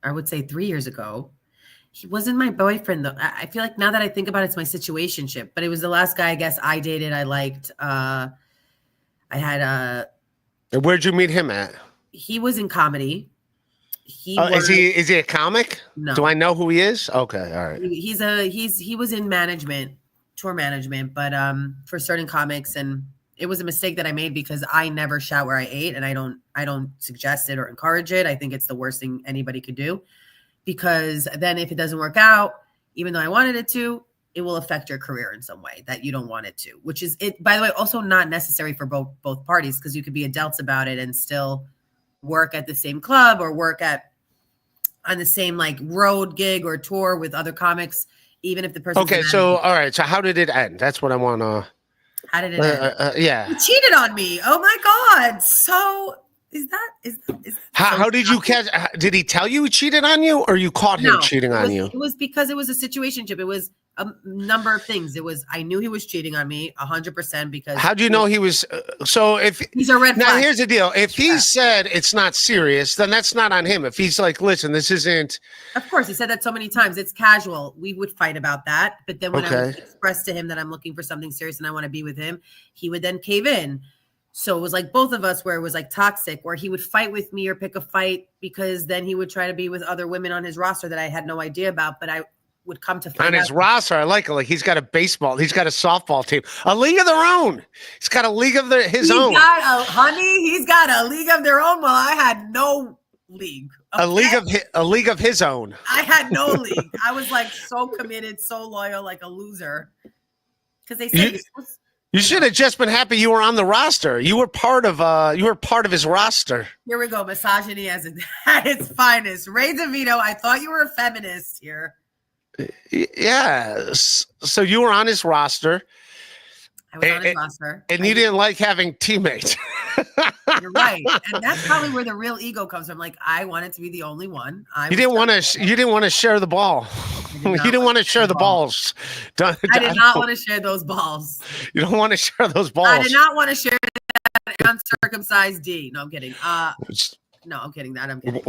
I would say 3 years ago. He wasn't my boyfriend though. I feel like now that I think about it, it's my situationship, but it was the last guy I guess I dated. I liked, I had Where'd you meet him at? he was in comedy. Is he a comic? No. Do I know who he is? Okay, all right. He was in management, tour management, but for certain comics, and it was a mistake that I made because I never shout where I ate, and I don't suggest it or encourage it. I think it's the worst thing anybody could do, because then if it doesn't work out, even though I wanted it to, it will affect your career in some way that you don't want it to, which is it, by the way, also not necessary for both parties, because you could be adults about it and still work at the same club or work on the same like road gig or tour with other comics, even if the person. Okay, so all right, so how did it end? That's what I want to. How did it end? Yeah, He cheated on me. Oh my God! So is how did you catch? Did he tell you he cheated on you, or you caught him cheating on you? It was because it was a situationship. It was a number of things. It was, I knew he was cheating on me 100% because. How do you know he was? So if he's a red flag. Now here's the deal: if he said it's not serious, then that's not on him. If he's like, listen, this isn't. Of course, he said that so many times. It's casual. We would fight about that, but then when I would express to him that I'm looking for something serious and I want to be with him, he would then cave in. So it was like both of us, where it was like toxic, where he would fight with me or pick a fight because then he would try to be with other women on his roster that I had no idea about, but I would come to find on his roster. I like it. Like he's got a softball team, a league of their own. He's got a league of his own. He's got a league of their own. Well, I had no league. Okay? A league of his own. I had no league. I was like so committed, so loyal, like a loser. Because they said you should have just been happy you were on the roster. You were part of his roster. Here we go. Misogyny at its finest. Ray DeVito, I thought you were a feminist here. Yeah. So you were on his roster. I was on his roster. And you didn't like having teammates. You're right. And that's probably where the real ego comes from. Like, I wanted to be the only one. You didn't want to share the ball. You didn't want to share the balls. I did not want to share those balls. You don't want to share those balls. I did not want to share that uncircumcised D. No, I'm kidding. No, I'm kidding. I'm kidding.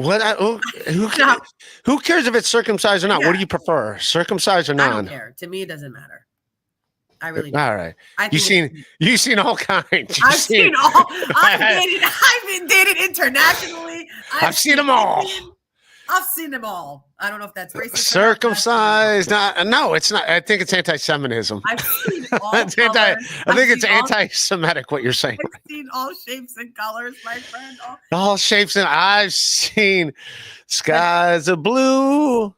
Who cares if it's circumcised or not? Yeah. What do you prefer, circumcised or non? I don't care. To me, it doesn't matter. I really don't. All right. You've seen all kinds. I've been dated internationally. I've seen them all. I've seen them all. I don't know if that's racist. Circumcised? No, it's not. I think it's anti-Semitism. I've seen all I think it's all, anti-Semitic what you're saying. I've seen all shapes and colors, my friend. All shapes, and I've seen skies of blue,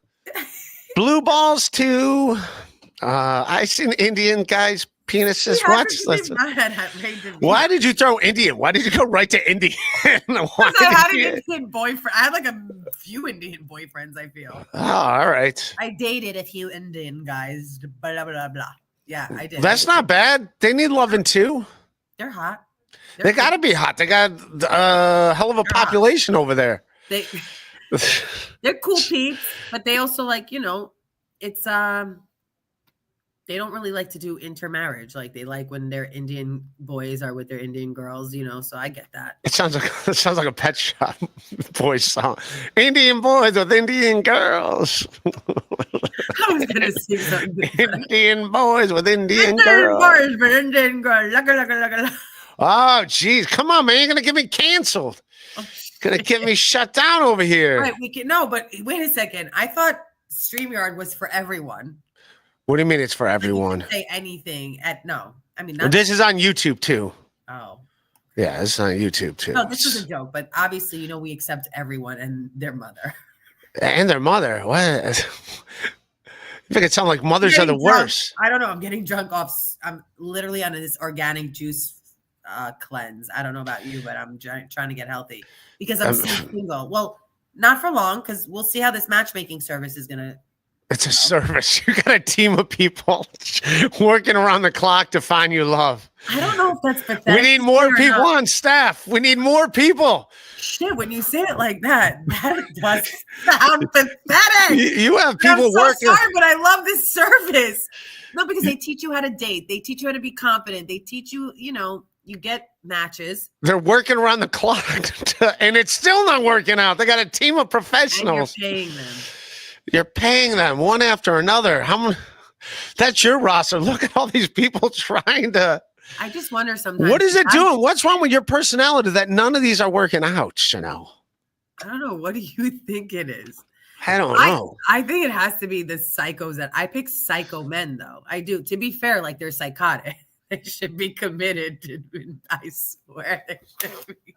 blue balls too. I've seen Indian guys' penises. Why did you throw Indian? Why did you go right to Indian? I had an Indian boyfriend. I had like a few Indian boyfriends, I feel. Oh, all right. I dated a few Indian guys. Blah, blah, blah. Yeah, I did. That's not bad. They need loving too. They're hot. They got to be hot. They got a hell of a population over there. They're cool peeps, but they also like, it's they don't really like to do intermarriage. Like they like when their Indian boys are with their Indian girls, so I get that. It sounds like a Pet Shop Boys song. Indian boys with Indian girls. I was gonna sing something. Indian boys with Indian girls. Boys with Indian girls. Oh, geez. Come on, man. You're gonna get me canceled. Gonna get me shut down over here. Right, but wait a second. I thought StreamYard was for everyone. What do you mean it's for everyone? Say anything this is on YouTube too. Oh. Yeah, it's on YouTube too. No, this was a joke, but obviously, we accept everyone and their mother. And their mother. What? I think it sounds like mothers are the worst. I don't know. I'm getting drunk I'm literally on this organic juice cleanse. I don't know about you, but I'm trying to get healthy because I'm single. Well, not for long, because we'll see how this matchmaking service is gonna. It's a service. You got a team of people working around the clock to find you love. I don't know if that's pathetic. We need more people on staff. We need more people. Shit, when you say it like that does sound pathetic. You have people working. I'm so sorry, but I love this service. No, because they teach you how to date. They teach you how to be confident. They teach you, you get matches. They're working around the clock, and it's still not working out. They got a team of professionals. And you're paying them. You're paying them one after another. That's your roster. Look at all these people trying to. I just wonder sometimes. What is it doing? What's wrong with your personality that none of these are working out, Chanel? I don't know. What do you think it is? I don't know. I think it has to be the psychos that I pick psycho men, though. I do. To be fair, like they're psychotic. They should be committed to. I swear they should be.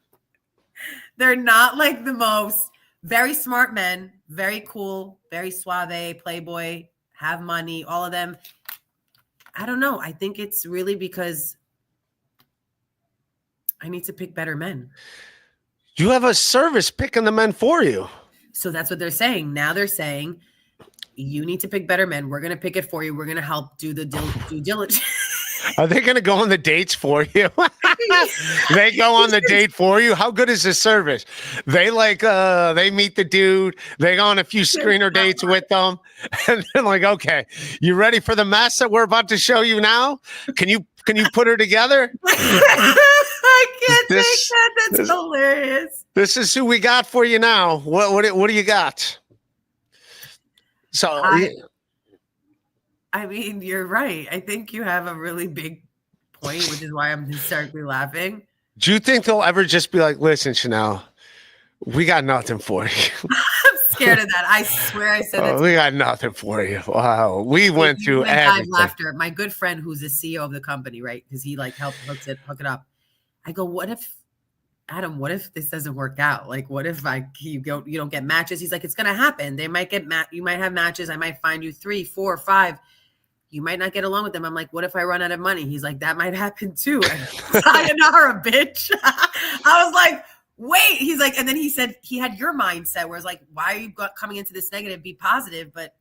They're not like the most. Very smart men, very cool, very suave, playboy, have money, all of them. I don't know. I think it's really because I need to pick better men. You have a service picking the men for you. So that's what they're saying. Now they're saying you need to pick better men. We're going to pick it for you. We're going to help do the due diligence. Are they going to go on the dates for you? They go on the date for you? How good is this service? They they meet the dude. They go on a few screener dates with them. And they're like, okay, you ready for the mess that we're about to show you now? Can you put her together? I can't take that. That's hilarious. This is who we got for you now. What do you got? So I mean, you're right. I think you have a really big point, which is why I'm hysterically laughing. Do you think they'll ever just be like, listen, Chanel, we got nothing for you? I'm scared of that. I swear I said that. We got nothing for you. Wow. We went through everything. Laughter. My good friend who's the CEO of the company, right? Because he helped hook it up. I go, what if this doesn't work out? Like, what if you don't get matches? He's like, it's going to happen. They might get you might have matches. I might find you 3, 4, 5. You might not get along with them. I'm like, what if I run out of money? He's like, that might happen too. Sayonara, bitch. I was like, wait. He's like, and then he said he had your mindset where it's like, why are you coming into this negative? Be positive. But,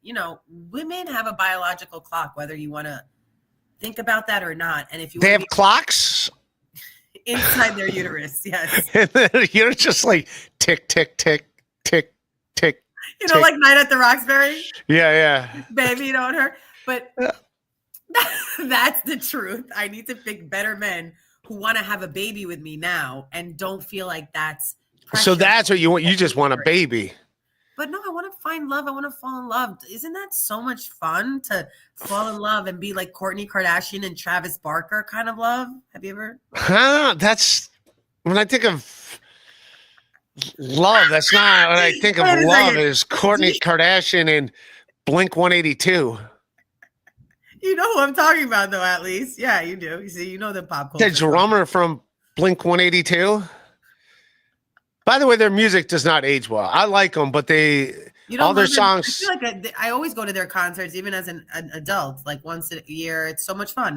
women have a biological clock, whether you want to think about that or not. And if they have clocks inside their uterus, yes. And then you're just like tick, tick, tick, tick, tick. Like Night at the Roxbury. Yeah. Baby, you don't hurt. But that's the truth. I need to pick better men who want to have a baby with me now and don't feel like that's pressure. So that's what you want. You just want a baby. But no, I want to find love. I want to fall in love. Isn't that so much fun to fall in love and be like Kourtney Kardashian and Travis Barker kind of love? Have you ever? That's when I think of Love. That's not what I think of. Wait a Love second. is Kourtney Kardashian and Blink 182. You know who I'm talking about, though. At least, yeah, you do. You see, you know the pop culture. The drummer from Blink 182. By the way, their music does not age well. I like them, but all their songs. I feel like I always go to their concerts, even as an adult, like once a year. It's so much fun.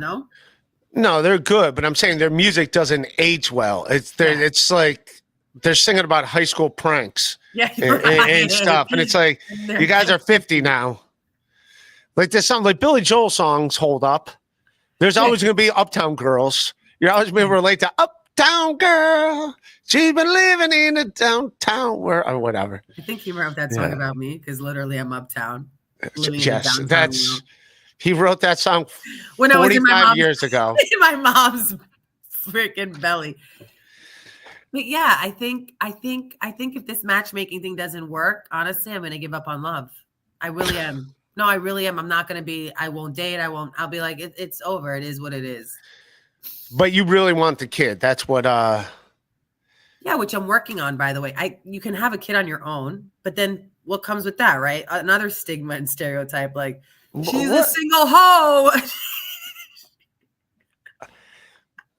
No, they're good, but I'm saying their music doesn't age well. It's like they're singing about high school pranks and stuff, and it's like you guys are 50 now. Like there's something like Billy Joel songs hold up. There's always going to be Uptown Girls. You're always going to relate to Uptown Girl. She's been living in a downtown or whatever. I think he wrote that song about me because literally I'm uptown. Yes, he wrote that song when 45 I was in my years ago. In my mom's freaking belly. But yeah, I think if this matchmaking thing doesn't work, honestly, I'm gonna give up on love. I really am. No, I really am. I'm not gonna be. I won't date. I'll be like, it's over. It is what it is. But you really want the kid. That's what. Yeah, which I'm working on, by the way. You can have a kid on your own, but then what comes with that, right? Another stigma and stereotype, like she's a single hoe.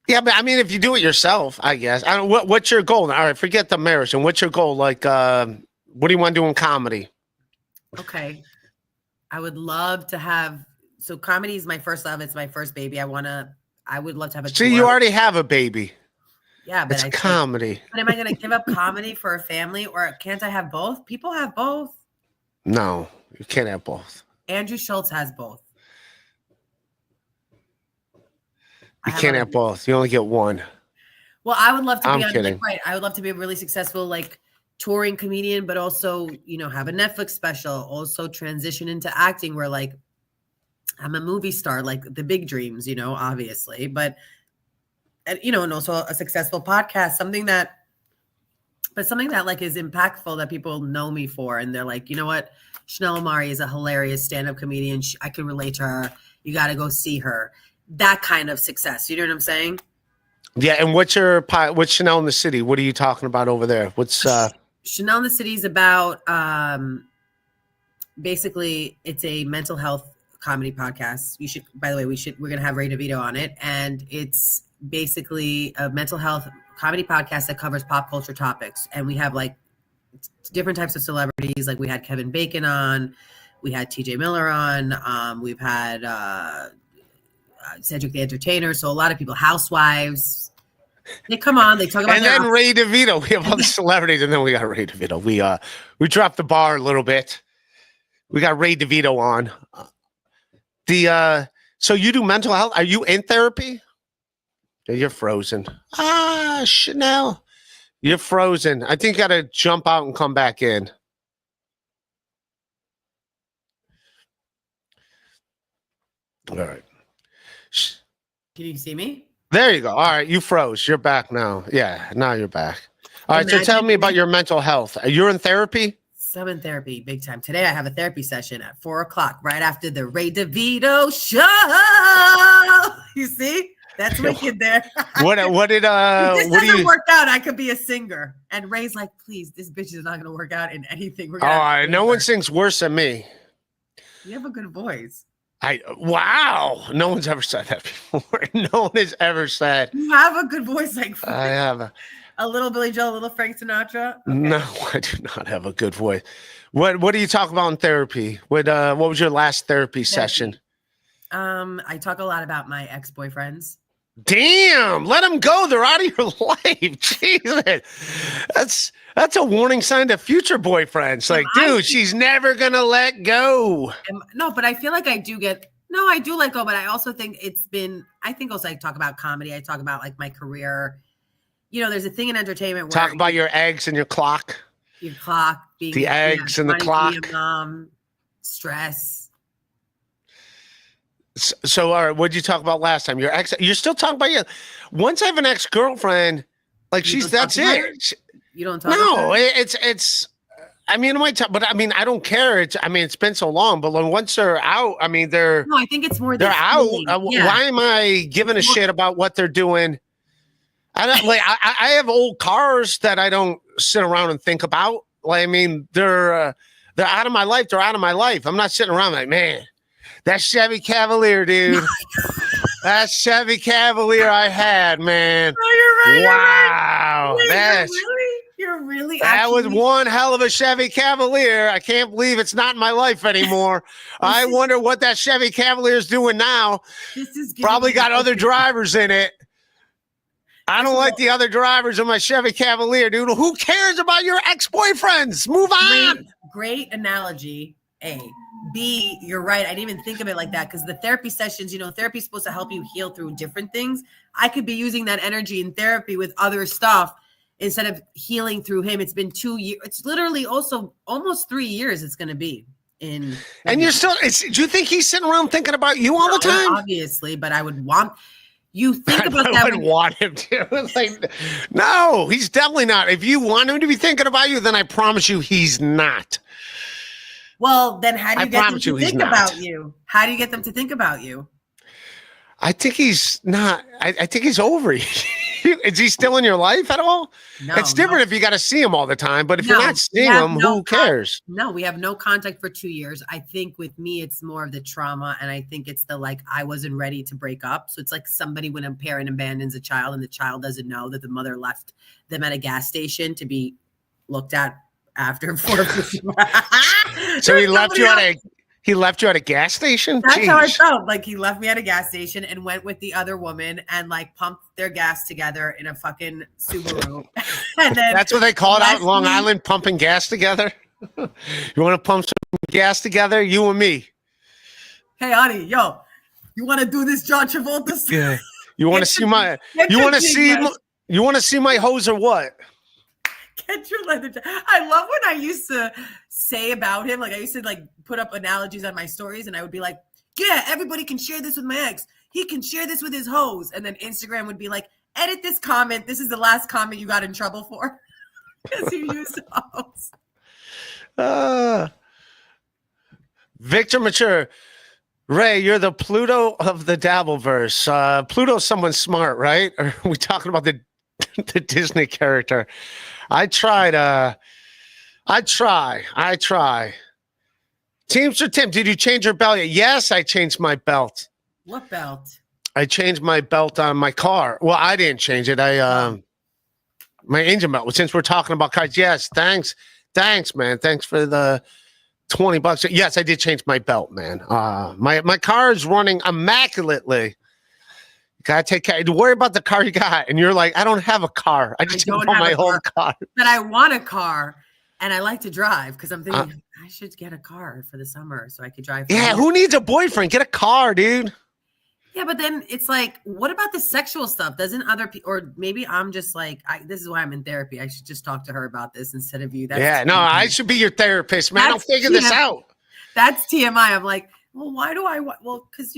Yeah, but I mean, if you do it yourself, I guess. I don't. What's your goal? All right, forget the marriage. And what's your goal? Like, what do you want to do in comedy? Okay, I would love to have. So comedy is my first love. It's my first baby. I would love to have a. See, you already have a baby. Yeah, but it's comedy. But am I going to give up comedy for a family, or can't I have both? People have both. No, you can't have both. Andrew Schultz has both. You can't have both. You only get one. Well, I would love to I'm be kidding. Right. I would love to be a really successful, like touring comedian, but also, have a Netflix special, also transition into acting where like I'm a movie star, like the big dreams, obviously, but and also a successful podcast, something that like is impactful that people know me for. And they're like, you know what? Chanel Omari is a hilarious stand-up comedian. I can relate to her. You got to go see her. That kind of success. You know what I'm saying? Yeah. And what's Chanel in the City? What are you talking about over there? What's Chanel in the City is about, basically it's a mental health comedy podcast. By the way, we're going to have Ray DeVito on it. And it's basically a mental health comedy podcast that covers pop culture topics. And we have like different types of celebrities. Like we had Kevin Bacon on, we had TJ Miller on, we've had Cedric the Entertainer. So a lot of people, housewives, they come on, they talk about. And then Ray DeVito. We have all the celebrities, and then we got Ray DeVito. We dropped the bar a little bit. We got Ray DeVito on. So you do mental health? Are you in therapy? You're frozen. Chanel. You're frozen. I think you got to jump out and come back in. All right. Can you see me? There you go. All right. You froze. You're back now. Yeah. Now you're back. All right. So tell me about your mental health. You're in therapy? I'm in therapy big time. Today I have a therapy session at 4:00, right after the Ray DeVito show. You see? That's wicked there. What did if this doesn't work out, I could be a singer. And Ray's like, please, this bitch is not gonna work out in anything. No one sings worse than me. You have a good voice. Wow. No one's ever said that before. No one has ever said you have a good voice like I have a little Billy Joel, a little Frank Sinatra. Okay. No, I do not have a good voice. What do you talk about in therapy? What was your last therapy session? I talk a lot about my ex-boyfriends. Damn, let them go. They're out of your life. Jesus. That's a warning sign to future boyfriends. Like, dude, she's never gonna let go. No, but I feel like I do let go, but I also think I also I talk about comedy. I talk about like my career. There's a thing in entertainment where talk about your eggs and your clock. Your clock being the eggs and the clock. Stress. So, all right, what did you talk about last time? Your ex? You're still talking about once I have an ex-girlfriend, like that's it. You don't talk. No, it's. I mean, I might talk, but I mean, I don't care. It's been so long, but once they're out, I mean, they're. No, I think it's more. They're out. Why am I giving a shit about what they're doing? I don't I have old cars that I don't sit around and think about. Like, I mean, they're out of my life. They're out of my life. I'm not sitting around like, man, that Chevy Cavalier, dude. That Chevy Cavalier I had, man. Oh, you're right. Wow. Wait, That's, you're really that was actually- one hell of a Chevy Cavalier. I can't believe it's not in my life anymore. I wonder what that Chevy Cavalier is doing now. This is Probably got other drivers in it. I don't like the other drivers in my Chevy Cavalier, dude. Who cares about your ex-boyfriends? Move on. Great analogy, A. B, you're right. I didn't even think of it like that because the therapy sessions, you know, therapy is supposed to help you heal through different things. I could be using that energy in therapy with other stuff instead of healing through him. It's been 2 years. It's literally also almost 3 years it's going to be in. And you're still, do you think he's sitting around thinking about you all the time? Obviously, but I would want, you think about I that. wouldn't want him to. Like, no, he's definitely not. If you want him to be thinking about you, then I promise you he's not. Well, then how do you get them to think not. about you? How do you get them to think about you? I think he's not. I think he's over you. Is he still in your life at all? No, it's different if you got to see him all the time. But if you're not seeing him, who cares? No, we have no contact for 2 years. I think with me, it's more of the trauma. And I think it's the like, I wasn't ready to break up. So it's like somebody when a parent abandons a child and the child doesn't know that the mother left them at a gas station to be looked at after 4:50. So he left you at a gas station? That's Jeez. how I felt. Like he left me at a gas station and went with the other woman and like pumped their gas together in a fucking Subaru. And then that's what they call it out in Long Island, pumping gas together. You want to pump some gas together? You and me. Hey, honey, yo, you want to do this John Travolta? Yeah. You want to see my? You want to see my hose or what? Get your leather jacket. I love when I used to say about him, like I used to like put up analogies on my stories and I would be like, yeah, everybody can share this with my ex. He can share this with his hose. And then Instagram would be like, edit this comment. This is the last comment you got in trouble for. Because you used hose. Victor Mature. Ray, you're the Pluto of the Dabbleverse. Pluto's someone smart, right? Or are we talking about the Disney character? I try. Teamster Tim, did you change your belt yet? Yes, I changed my belt. What belt? I changed my belt on my car. Well, I didn't change it. My engine belt. Since we're talking about cars, yes, thanks, man. Thanks for the $20. Yes, I did change my belt, man. My car is running immaculately. Gotta take care. Worry about the car you got, and you're like, I don't have a car. I just don't have my whole car. But I want a car, and I like to drive because I'm thinking I should get a car for the summer so I could drive. Yeah, who needs a boyfriend? Get a car, dude. Yeah, but then it's like, what about the sexual stuff? Doesn't other people, or maybe I'm just like, this is why I'm in therapy. I should just talk to her about this instead of you. I should be your therapist, man. I'll figure this out. That's TMI. I'm like, well, why do I? Well, because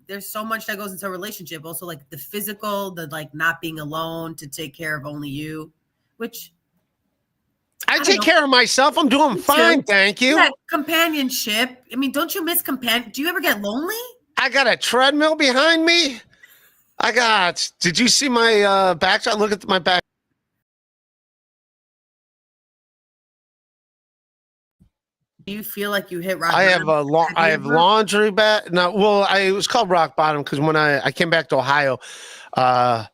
there's so much that goes into a relationship. Also, like the physical, the like not being alone to take care of only you, which I take care of myself. I'm doing fine, thank you. Yeah, companionship. I mean, don't you miss companion? Do you ever get lonely? I got a treadmill behind me. Did you see my back? Look at my back. Do you feel like you hit rock bottom? I have laundry bag. No, well, it was called rock bottom because when I came back to Ohio, I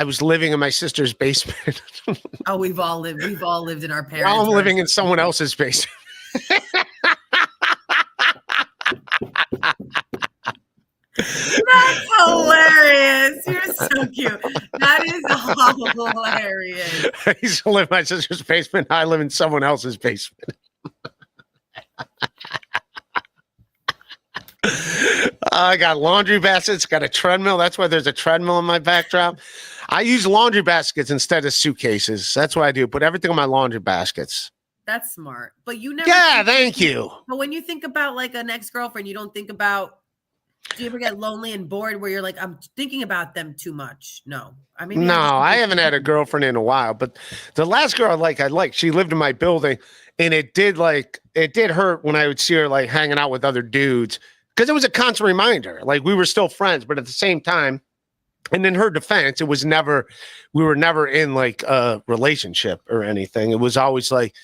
was living in my sister's basement. Oh, we've all lived in our parents'. Now I'm living in someone else's basement. That's hilarious. You're so cute. That is hilarious. I used to live in my sister's basement. I live in someone else's basement. I got laundry baskets, got a treadmill. That's why there's a treadmill in my backdrop. I use laundry baskets instead of suitcases. That's what I do. Put everything in my laundry baskets. That's smart. But you never. Yeah, thank you. But when you think about like an ex-girlfriend, you don't think about. Do you ever get lonely and bored where you're like, I'm thinking about them too much? No. I haven't had a girlfriend in a while, but the last girl I liked, she lived in my building, and it did hurt when I would see her like hanging out with other dudes because it was a constant reminder. Like we were still friends, but at the same time, And in her defense, we were never in like a relationship or anything. It was always like,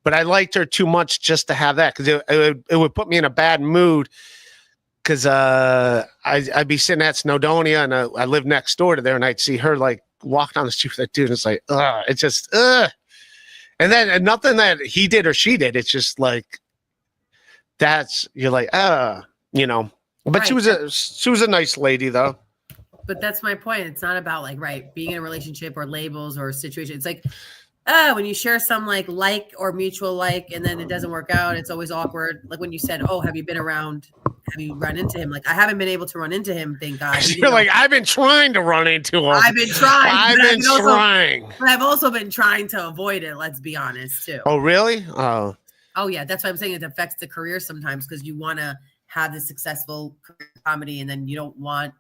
but I liked her too much just to have that, because it would put me in a bad mood, because I'd be sitting at Snowdonia, and I live next door to there, and I'd see her like walk down the street with that dude, and it's like, it's just, and then nothing that he did or she did. It's just like, you're like, you know. But Right. she was a nice lady though. But that's my point. It's not about like, right, being in a relationship or labels or situation. It's like, when you share some like or mutual like, and then it doesn't work out, it's always awkward. Like when you said, oh, have you run into him? Like, I haven't been able to run into him, thank God. You're like, I've been trying to run into him. I've been trying. But I've also been trying to avoid it, let's be honest, too. Oh, really? Oh, yeah. That's why I'm saying it affects the career sometimes, because you want to have the successful career in comedy, and then you don't want,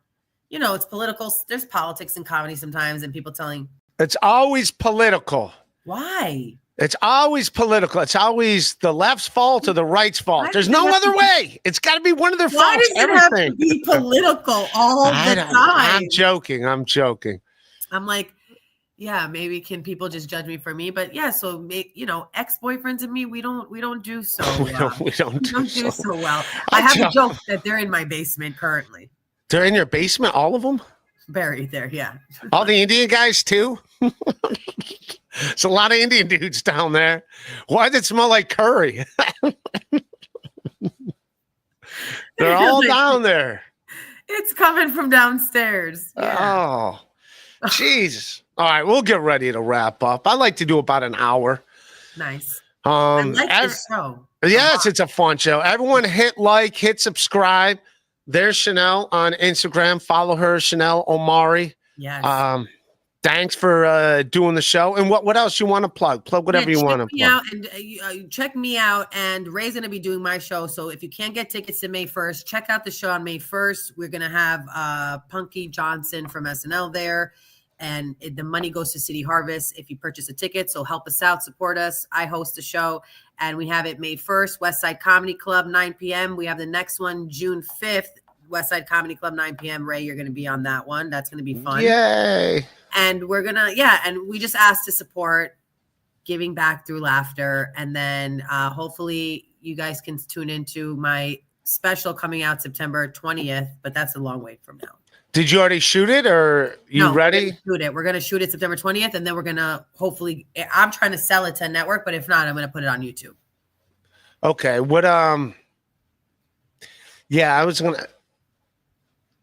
it's political. There's politics in comedy sometimes, and people telling. It's always political. Why? It's always political. It's always the left's fault or the right's fault. There's no other way. It's got to be one of their faults. Why does it have to be political all the time? I'm joking. I'm like, yeah, maybe can people just judge me for me? But yeah, so ex-boyfriends and me, we don't do so well. we don't do so well. I have a joke that they're in my basement currently. They're in your basement, all of them? Buried there, yeah. All the Indian guys too? There's a lot of Indian dudes down there. Why does it smell like curry? They're all down there. It's coming from downstairs. Yeah. Oh, Jesus. All right, we'll get ready to wrap up. I like to do about an hour. Nice. I like this show. Yes, it's a fun show. Everyone hit like, hit subscribe. There's Chanel on Instagram. Follow her, Chanel Omari. Yes. Thanks for doing the show. And what else you want to plug? Plug whatever you want to plug. Check me out. And Ray's going to be doing my show. So if you can't get tickets to May 1st, check out the show on May 1st. We're going to have Punky Johnson from SNL there. And the money goes to City Harvest if you purchase a ticket. So help us out, support us. I host the show. And we have it May 1st, West Side Comedy Club, 9 p.m. We have the next one, June 5th, West Side Comedy Club, 9 p.m. Ray, you're going to be on that one. That's going to be fun. Yay. And we're going to, and we just asked to support giving back through laughter. And then hopefully you guys can tune into my special coming out September 20th, but that's a long way from now. Did you already shoot it or you ready? We're going to shoot it September 20th. And then we're going to hopefully, I'm trying to sell it to a network, but if not, I'm going to put it on YouTube. Okay. What, I was going to,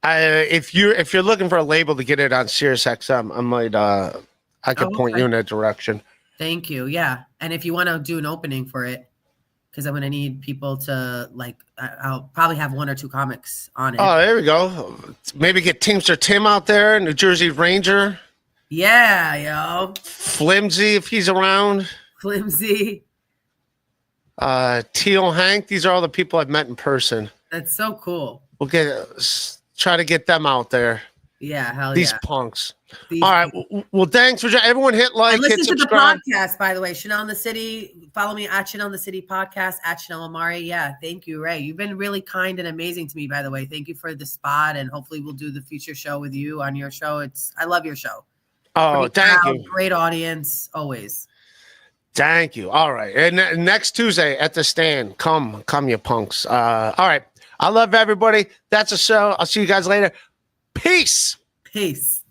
if you're looking for a label to get it on SiriusXM, I could point you in that direction. Thank you. Yeah. And if you want to do an opening for it, because I'm going to need people to I'll probably have 1 or 2 comics on it. Oh, there we go. Maybe get Teamster Tim out there, New Jersey Ranger. Yeah, yo. Flimsy, if he's around. Flimsy. Teal Hank. These are all the people I've met in person. That's so cool. We'll try to get them out there. Yeah, hell These yeah. punks. All right. Well, thanks for everyone. Hit like, and listen hit to subscribe. the podcast, by the way. Chanel in the City. Follow me at Chanel in the City podcast at Chanel Omari. Yeah, thank you, Ray. You've been really kind and amazing to me, by the way. Thank you for the spot, and hopefully we'll do the future show with you on your show. I love your show. Oh, thank you. Great audience, always. Thank you. All right, and next Tuesday at the Stand, come, you punks. All right. I love everybody. That's a show. I'll see you guys later. Peace. Peace.